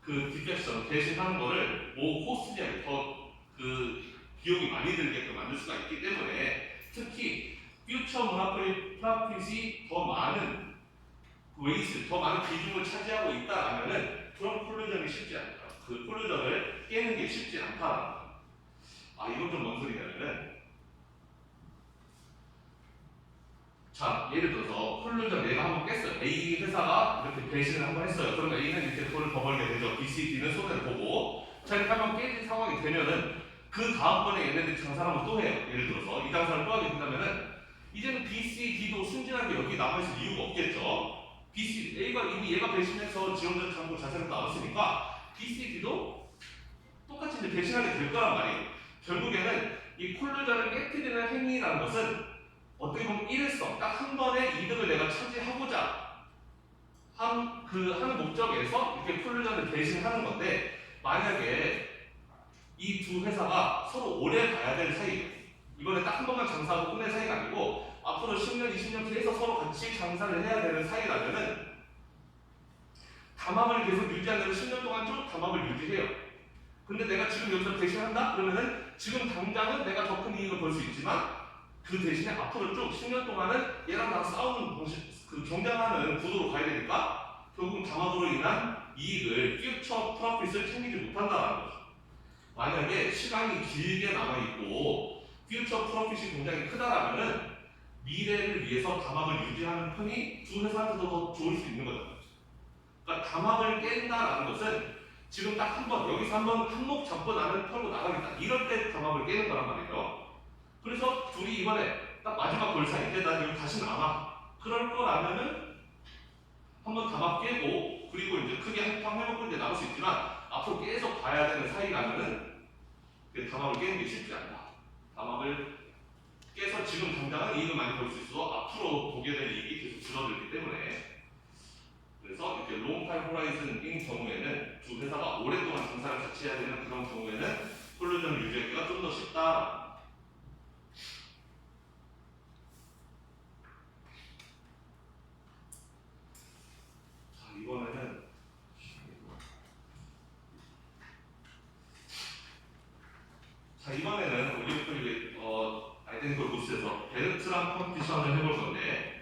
[SPEAKER 1] 그 디펙션 대신하는 거를 뭐 코스트냐 더그 비용이 많이 들게끔 만들 수가 있기 때문에 특히 퓨처 모노폴리 프로핏이 더 많은 웨이스 더 많은 비중을 차지하고 있다라면은 그런 콜루전이 쉽지 않다. 그 콜루전을 깨는 게 쉽지 않다. 아 이건 좀 뭔 소리냐면은 자 예를 들어서 콜루전 내가 한번 깼어요. A 회사가 이렇게 배신을 한번 했어요. 그러면 A는 이렇게 돈을 더 벌게 되죠. B, C, D는 손해를 보고 자 이렇게 한번 깨진 상황이 되면은 그 다음번에 얘네들이 장사를 한번 또 해요. 예를 들어서 이 장사를 또 하게 된다면은 이제는 B, C, D도 순진하게 여기 남아있을 이유가 없겠죠. B, C, A가 이미 얘가 배신해서 지원자 창고 자산을 나왔으니까 B, C, D도 똑같이 이제 배신하게 될 거란 말이에요. 결국에는 이 콜루전을 깨뜨리는 행위라는 것은 어떻게 보면 일회성, 딱 한 번의 이득을 내가 차지하고자 하는 목적에서 이렇게 콜루전을 배신하는 건데 만약에 이 두 회사가 서로 오래 가야 될 사이예요. 이번에 딱 한 번만 장사하고 끝낼 사이가 아니고 앞으로 10년, 20년 뒤에서 서로 같이 장사를 해야 되는 사이라면은 담합을 계속 유지하려면 10년 동안 쭉 담합을 유지해요. 근데 내가 지금 여기서 대신한다? 그러면은 지금 당장은 내가 더 큰 이익을 벌 수 있지만 그 대신에 앞으로 쭉 10년 동안은 얘랑 나랑 싸우는 방식, 그 경쟁하는 구도로 가야 되니까 결국 담합으로 인한 이익을, 퓨처 프로핏을 챙기지 못한다는 거죠. 만약에 시간이 길게 남아있고 퓨처 프로핏이 굉장히 크다라면은 미래를 위해서 담합을 유지하는 편이 두 회사한테도 더 좋을 수 있는 거죠. 그러니까 담합을 깬다라는 것은 지금 딱 한 번, 여기서 한몫 잡고 나는 털고 나가겠다. 이럴 때 담합을 깨는 거란 말이죠. 그래서 둘이 이번에 딱 마지막 골사인데 난 여기 다시는 안 와. 그럴 거라면은 한번 담합 깨고 그리고 이제 크게 한판 해먹고 이제 나올 수 있지만 앞으로 계속 봐야 되는 사이라면은 그 담합을 깨는 게 쉽지 않다. 담합을 깨서 지금 당장은 이익을 많이 벌 수 있어도 앞으로 보게 될 이익이 계속 줄어들기 때문에 그래서 이렇게 롱타임 호라이즌인 경우에는 두 회사가 오랫동안 장사를 같이 해야 되는 그런 경우에는 콜루전을 유지하기가 좀 더 쉽다. 이번에는 올리브클립 아이덴티컬 구스에서 베르트랑 컴피티션을 해볼 건데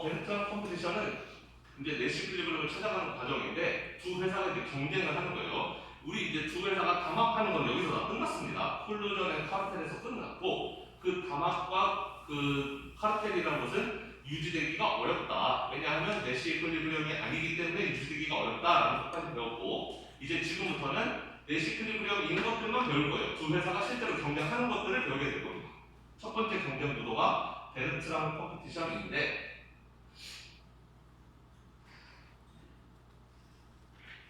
[SPEAKER 1] 베르트랑 컴피티션은 이제 내시 클리브를 찾아가는 과정인데 두 회사가 이제 경쟁을 하는 거예요. 우리 이제 두 회사가 담합하는 건 여기서 다 끝났습니다. 콜루전 앤 카르텔에서 끝났고 그 담합과 그 카르텔이라는 것은 유지되기가 어렵다. 왜냐하면 내시 클리브령이 아니기 때문에 유지되기가 어렵다라는 것까지 배웠고 이제 지금부터는 내시 클리브령인 것들만 배울 거예요. 두 회사가 실제로 경쟁하는 것들을 배우게 될 겁니다. 첫 번째 경쟁 구도가 베르트랑 컴피티션인데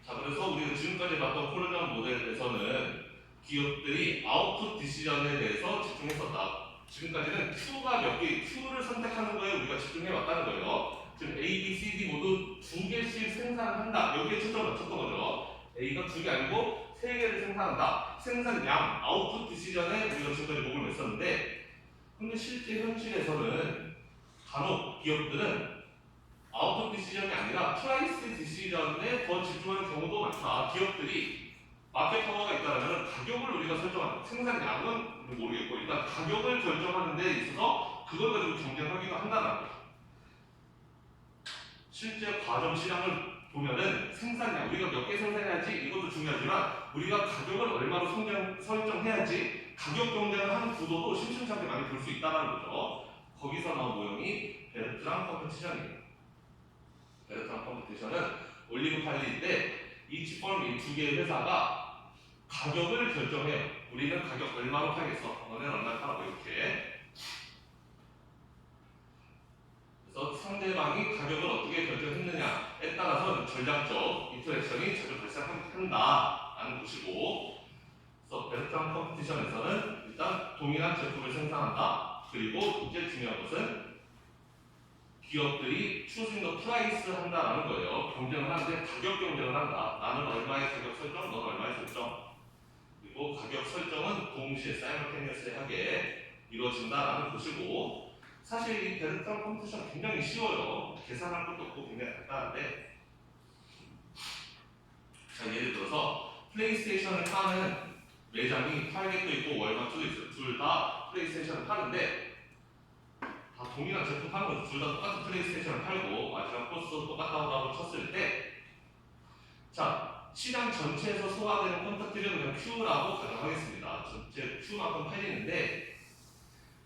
[SPEAKER 1] 자 그래서 우리가 지금까지 봤던 콜루전 모델에서는 기업들이 아웃풋 디시전에 대해서 집중했었다. 지금까지는 Q가 몇 개, Q를 선택하는 거에 우리가 집중해 왔다는 거예요. 지금 A, B, C, D 모두 두 개씩 생산한다. 여기에 초점을 맞췄던 거죠. A가 두 개 아니고 세 개를 생산한다. 생산량, 아웃풋 디시전에 우리가 지금까지 목을 맸었는데 근데 실제 현실에서는 간혹 기업들은 아웃풋 디시전이 아니라 프라이스 디시전에 더 집중하는 경우도 많다. 기업들이 마켓 파워가 있다면 가격을 우리가 설정하는 생산량은 모르겠고 일단 가격을 결정하는 데 있어서 그걸 가지고 경쟁하기도 한다는 거죠. 실제 과점 시장을 보면은 생산량 우리가 몇 개 생산해야지 이것도 중요하지만 우리가 가격을 얼마로 설정해야지 가격 경쟁을 하는 구도도 심심찮게 많이 볼 수 있다는 거죠. 거기서 나온 모형이 베르트랑 컴피티션이에요. 베르트랑 컴피티션은 올리브 팔리인데 이치펌 이 두 개의 회사가 가격을 결정해요. 우리는 가격 얼마로 팔겠어. 너네는 얼마 팔라고 이렇게. 그래서 상대방이 가격을 어떻게 결정했느냐에 따라서 전략적 인터랙션이 자주 발생한다라는 것이고, 그래서 베르트랑 컴피티션에서는 일단 동일한 제품을 생산한다. 그리고 이제 중요한 것은 기업들이 choosing the price 한다라는 거예요. 경쟁을 하는데 가격 경쟁을 한다. 나는 얼마의 가격 설정, 너는 얼마의 설정. 그리고 가격 설정은 동시에 사이먼테니어스하게 이루어진다라는 것이고, 사실 이 베르트랑 컴피티션 굉장히 쉬워요. 계산할 것도 없고 굉장히 간단한데, 자 예를 들어서 플레이스테이션을 파는 매장이 타겟도 있고 월마트도 있어요. 둘 다 플레이스테이션을 파는데 다 동일한 제품 파는 거죠. 둘 다 똑같은 플레이스테이션을 팔고 마지막 코스도 똑같다고 쳤을 때, 자 시장 전체에서 소화되는 퀀터티를 그냥 Q라고 가정하겠습니다. 전체 Q만큼 팔리는데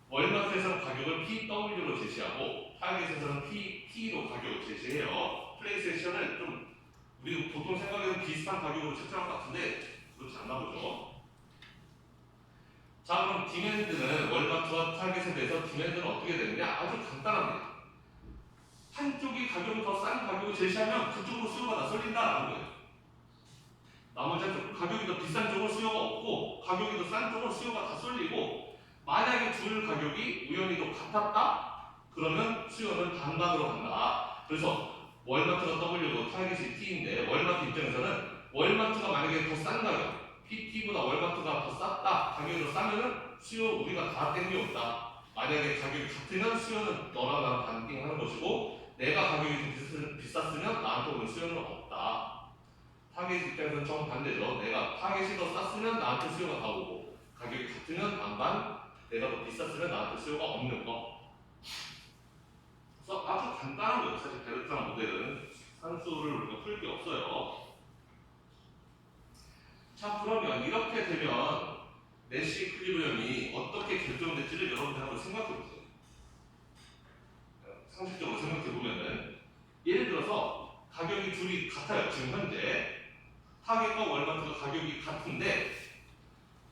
[SPEAKER 1] 월마트에서는 가격을 PW로 제시하고 타겟에서는 PT로 가격을 제시해요. 플레이스테이션을 좀 우리 보통 생각에는 비슷한 가격으로 책정할 것 같은데 그렇지 않나 보죠. 자 그럼 디맨드는 월마트와 타겟에 대해서 디맨드는 어떻게 되느냐? 아주 간단합니다. 한쪽이 가격을 더 싼 가격을 제시하면 그쪽으로 수요가 다 쏠린다라는 거예요. 나머지 한쪽 가격이 더 비싼 쪽은 수요가 없고 가격이 더 싼 쪽은 수요가 다 쏠리고, 만약에 둘 가격이 우연히 또 같았다? 그러면 수요는 반반으로 간다. 그래서 월마트가 W고 타겟이 T인데 월마트 입장에서는 월마트가 만약에 더 싼 가격, PT보다 월마트가 더 쌌다, 가격이 더 싸면은 수요 우리가 다 땡겨온다. 만약에 가격이 같으면 수요는 너랑 나랑 반띵하는 것이고, 내가 가격이 좀 비쌌으면 나한테 오는 수요는 없다. 타겟 입장에서는 정반대죠. 내가 타겟이 더 쌌으면 나한테 수요가 다 오고, 가격이 같으면 반반, 내가 더 비쌌으면 나한테 수요가 없는 거. 그래서 아주 간단한 거예요. 사실 베르트랑 모델은 산수를 우리가 풀 게 없어요. 자 그러면 이렇게 되면 내시 이퀄리브리엄이 어떻게 결정될지를 여러분들 한번 생각해 보세요. 상식적으로 생각해 보면은 예를 들어서 가격이 둘이 같아요. 지금 현재 타겟과 월마트가 가격이 같은데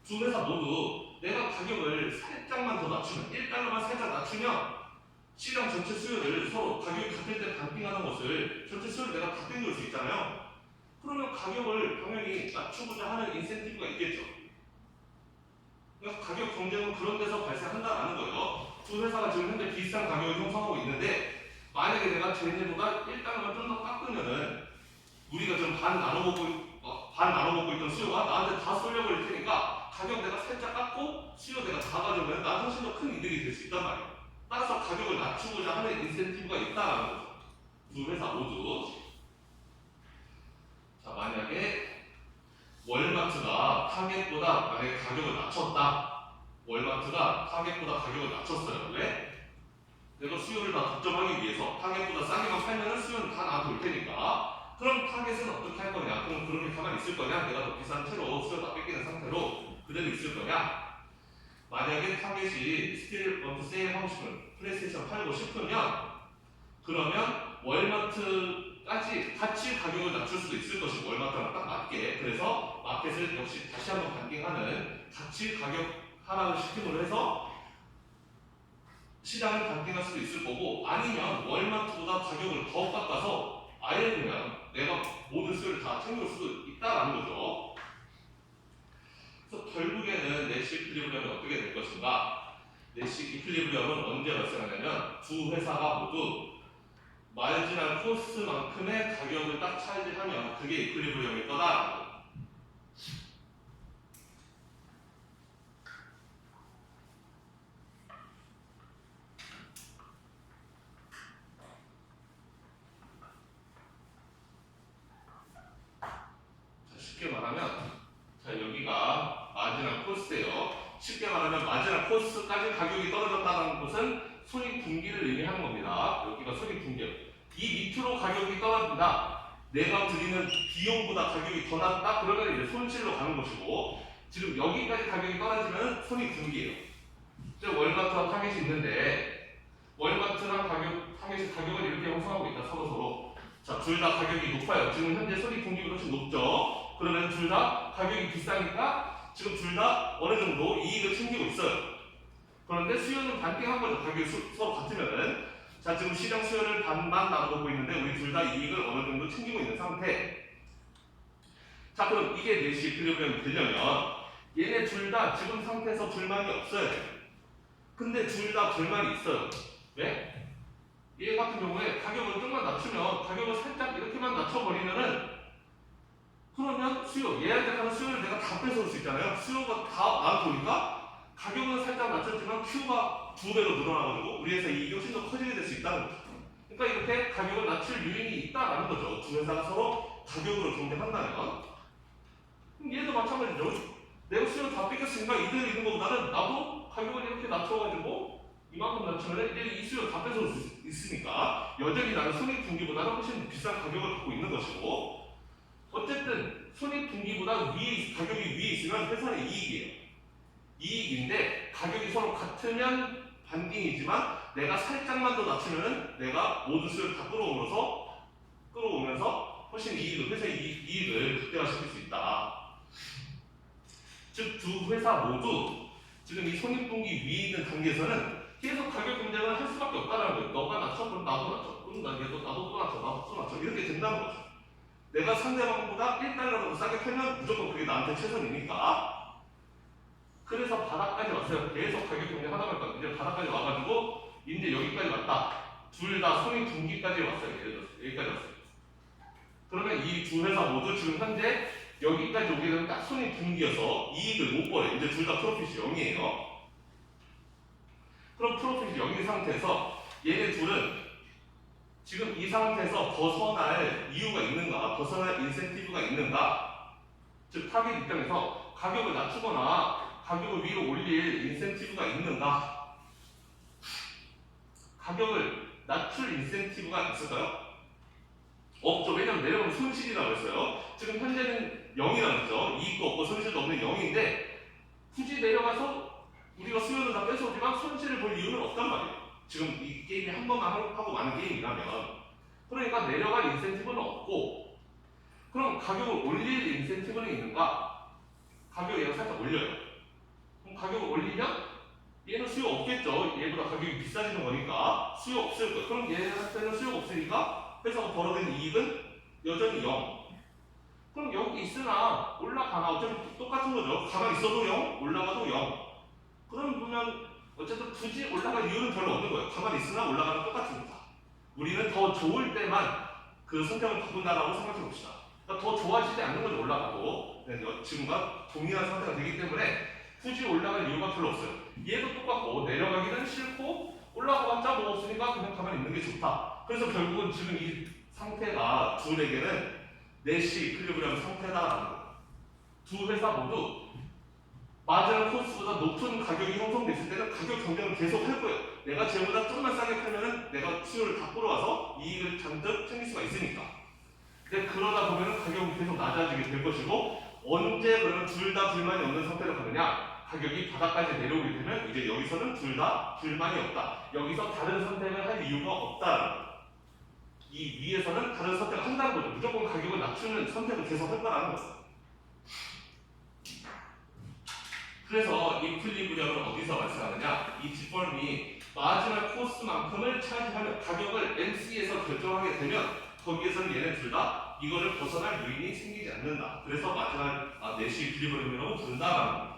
[SPEAKER 1] 두 회사 모두 내가 가격을 살짝만 더 낮추면 1달러만 살짝 낮추면 시장 전체 수요를 서로 가격이 같을 때 반띵하는 것을 전체 수요를 내가 다 땡길 수 있잖아요. 그러면 가격을 당연히 낮추고자 하는 인센티브가 있겠죠. 그러니까 가격 경쟁은 그런 데서 발생한다라는 거예요. 두 회사가 지금 현재 비슷한 가격을 형성하고 있는데 만약에 내가 쟤네보다 1달러만 좀 더 깎으면은 우리가 지금 반 나눠 먹고 있던 수요가 나한테 다 쏠려버릴 테니까 가격 내가 살짝 깎고 수요 내가 다 가져오면 나한테 훨씬 더 큰 이득이 될 수 있단 말이에요. 따라서 가격을 낮추고자 하는 인센티브가 있다라는 거죠. 두 회사 모두. 자 만약에 월마트가 타겟보다 만약에 가격을 낮췄다. 월마트가 타겟보다 가격을 낮췄어요. 왜? 내가 수요를 다 득점하기 위해서 타겟보다 싸게만 팔면은 수요는 다 나한테 올 테니까. 그럼 타겟은 어떻게 할 거냐? 그럼 그렇게 가만히 있을 거냐? 내가 더 비싼 채로 수요 다 뺏기는 상태로 그대로 있을 거냐? 만약에 타겟이 스틸 원투 세일 하고 싶은 플레이스테이션 팔고 싶으면 그러면 월마트까지 같이 가격을 낮출 수도 있을 것이고 월마트랑 딱 맞게. 그래서 마켓을 역시 다시 한번 반띵하는 같이 가격 하락을 시킴으로 해서 시장을 반띵할 수도 있을 거고, 아니면 월마트보다 가격을 더 깎아서 아예 그냥 내가 모든 수요를 다 챙길 수도 있다라는 거죠. 그래서 결국에는 내시 이퀄리브리엄이 어떻게 될 것인가? 내시 이퀄리브리엄은 언제 발생하냐면 두 회사가 모두 마지막 코스트만큼의 가격을 딱 차지하면 그게 이퀄리브리엄일 거다. 쉽게 말하면 가격이 떨어졌다는 것은 손익분기를 의미하는 겁니다. 여기가 손익분기예요. 이 밑으로 가격이 떨어진다. 내가 드리는 비용보다 가격이 더 낮다. 그러면 이제 손실로 가는 것이고, 지금 여기까지 가격이 떨어지면 손익분기예요. 월마트와 타겟이 있는데 월마트랑 타겟이 가격을 이렇게 형성하고 있다. 서로. 자, 둘 다 가격이 높아요. 지금 현재 손익분기보다 훨씬 높죠. 그러면 둘 다 가격이 비싸니까 지금 둘 다 어느 정도 이익을 챙기고 있어요. 그런데 수요는 반띵한 거죠. 가격이 서로 같으면은. 자, 지금 시장 수요를 반반 나눠보고 있는데 우리 둘 다 이익을 어느 정도 챙기고 있는 상태. 자, 그럼 이게 넷이 이퀄리브리엄이 되려면 얘네 둘 다 지금 상태에서 불만이 없어요. 근데 둘 다 불만이 있어요. 왜? 얘 같은 경우에 가격을 좀만 낮추면, 가격을 살짝 이렇게만 낮춰버리면은, 그러면 얘한테 가는 수요를 내가 다 뺏어올 수 있잖아요. 수요가 다 많으니까 가격은 살짝 낮췄지만 Q가 2배로 늘어나가지고 우리 회사 이익이 훨씬 더 커지게 될 수 있다는 거죠. 그러니까 이렇게 가격을 낮출 요인이 있다라는 거죠. 두 회사가 서로 가격으로 경쟁한다면. 그럼 얘도 마찬가지죠. 내가 수요 다 뺏겼으니까 이대로 있는 것보다는 나도 가격을 이렇게 낮춰가지고 이만큼 낮추면 이제 이 수요 다 뺏어올 수 있으니까 여전히 나는 손익분기보다는 훨씬 비싼 가격을 갖고 있는 것이고, 어쨌든 손익분기보다 가격이 위에 있으면 회사는 이익이에요. 이익인데 가격이 서로 같으면 반딩이지만 내가 살짝만 더 낮추면 내가 모든 수요를 다 끌어오면서 훨씬 회사의 이익을 극대화시킬 수 있다. 즉 두 회사 모두 지금 이 손익분기 위에 있는 단계에서는 계속 가격 경쟁을 할 수밖에 없다는 거예요. 너가 낮춰, 그럼 나도 낮춰, 그럼 나도 또 낮춰, 나도 또 낮춰, 이렇게 된다는 거죠. 내가 상대방보다 1달러라도 싸게 팔면 무조건 그게 나한테 최선이니까. 그래서 바닥까지 왔어요. 계속 가격 경쟁하다 보니까 이제 바닥까지 와가지고 이제 여기까지 왔다. 둘 다 손익분기까지 왔어요. 예를 들어서 여기까지 왔어요. 그러면 이 두 회사 모두 지금 현재 여기까지 오게 되면 딱 손익분기여서 이익을 못 벌어요. 이제 둘 다 프로핏이 0이에요. 그럼 프로핏이 0인 상태에서 얘네 둘은 지금 이 상태에서 벗어날 이유가 있는가, 벗어날 인센티브가 있는가. 즉 타겟 입장에서 가격을 낮추거나 가격을 위로 올릴 인센티브가 있는가. 가격을 낮출 인센티브가 있을까요? 없죠. 왜냐면 내려가면 손실이라고 했어요. 지금 현재는 0이라고 했죠. 이익도 없고 손실도 없는 0인데 굳이 내려가서 우리가 수요를 다 뺏어오지만 손실을 볼 이유는 없단 말이에요. 지금 이 게임이 한 번만 하고 마는 게임이라면. 그러니까 내려갈 인센티브는 없고, 그럼 가격을 올릴 인센티브는 있는가? 가격을 얘가 살짝 올려요. 그럼 가격을 올리면 얘는 수요 없겠죠. 얘보다 가격이 비싸지는 거니까 수요 없을 거예요. 그럼 얘한테는 수요가 없으니까 회사가 벌어들인 이익은 여전히 0. 그럼 여기 있으나 올라가나 어차피 똑같은 거죠. 가만히 있어도 0, 올라가도 0. 그럼 보면 어쨌든 굳이 올라갈 이유는 별로 없는 거예요. 가만히 있으나 올라가는 똑같으니까. 우리는 더 좋을 때만 그 선택을 바꾼다라고 생각해 봅시다. 그러니까 더 좋아지지 않는 거죠. 올라가도. 지금과 동일한 상태가 되기 때문에 굳이 올라갈 이유가 별로 없어요. 얘도 똑같고 내려가기는 싫고 올라가봤자 뭐 없으니까 그냥 가만히 있는 게 좋다. 그래서 결국은 지금 이 상태가 둘에게는 넷이 이퀄리브리엄 상태다라는 거예요. 두 회사 모두 마지막 코스보다 높은 가격이 형성됐을 때는 가격 경쟁을 계속 할 거예요. 내가 쟤보다 좀만 싸게 팔면은 내가 수요를 다 끌어와서 이익을 잔뜩 챙길 수가 있으니까. 근데 그러다 보면은 가격이 계속 낮아지게 될 것이고, 언제 그러면 둘 다 불만이 없는 상태로 가느냐? 가격이 바닥까지 내려오게 되면 이제 여기서는 둘 다 불만이 없다. 여기서 다른 선택을 할 이유가 없다라는 거예요. 이 위에서는 다른 선택을 한다는 거죠. 무조건 가격을 낮추는 선택을 계속 한다는 거예요. 그래서 이퀄리브리엄은 어디서 발생하느냐? 이 뒷벌미 마지막 코스만큼을 차지하면, 가격을 MC에서 결정하게 되면 거기에서는 얘네 둘 다 이거를 벗어날 요인이 생기지 않는다. 그래서 마지막 넷이 이퀄리브리엄이라고 부른다라는 거예요.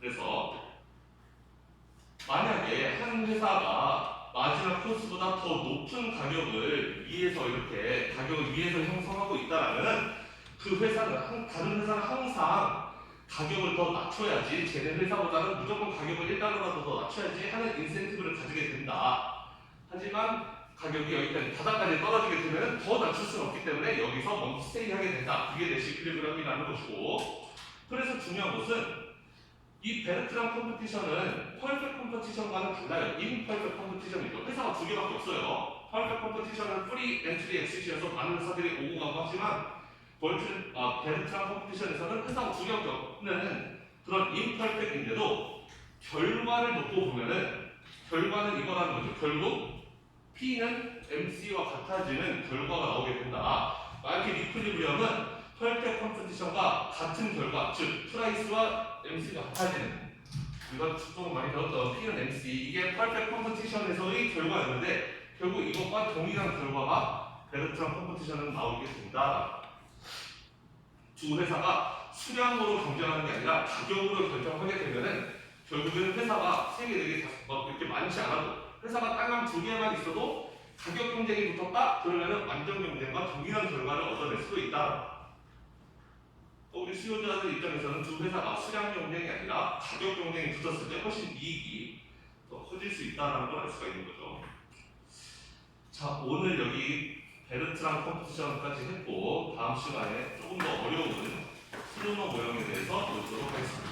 [SPEAKER 1] 그래서 만약에 한 회사가 마지막 코스보다 더 높은 가격을 위에서 이렇게 가격을 위에서 형성하고 있다라면 그 회사는 다른 회사는 항상 가격을 더 낮춰야지, 쟤네 회사보다는 무조건 가격을 1달러라도 더 낮춰야지 하는 인센티브를 가지게 된다. 하지만 가격이 여기까지 바닥까지 떨어지게 되면 더 낮출 수는 없기 때문에 여기서 멈추 스테이하게 된다. 그게 레시필리그램이라는 것이고, 그래서 중요한 것은 이 베르트랑 컴피티션은 퍼펙트 컴피티션과는 달라요. 임퍼펙트 컴피티션이죠. 회사가 두 개밖에 없어요. 퍼펙트 컴피티션은 프리 엔트리 엑시시여서 많은 회사들이 오고 가고 하지만 베르트랑 컴피티션에서는 회사가 두 개밖에 없는 그런 임퍼펙트인데도 결과를 놓고 보면은 결과는 이거라는 거죠. 결국 P는 MC와 같아지는 결과가 나오게 된다. 마이클 리클리브리엄은 퍼펙트 컴피티션과 같은 결과, 즉 프라이스와 MC가 같아지는, 이건 조금 많이 배웠던 P는 MC, 이게 퍼펙트 컴피티션에서의 결과였는데 결국 이것과 동일한 결과가 베르트랑 컴피티션은 나오게 된다. 두 회사가 수량으로 경쟁하는 게 아니라 가격으로 결정하게 되면은 결국은 회사가 3개, 4개, 5개 이렇게 많지 않아도 회사가 땅 두 개만 있어도 가격 경쟁이 붙었다? 그러면은 완전 경쟁과 동일한 결과를 얻어낼 수도 있다. 우리 수요자들 입장에서는 두 회사가 수량 경쟁이 아니라 가격 경쟁이 붙었을 때 훨씬 이익이 더 커질 수 있다는 걸 알 수가 있는 거죠. 자, 오늘 여기 베르트랑 컴피티션까지 했고 다음 시간에 조금 더 어려운 슬로머 모형에 대해서 보도록 하겠습니다.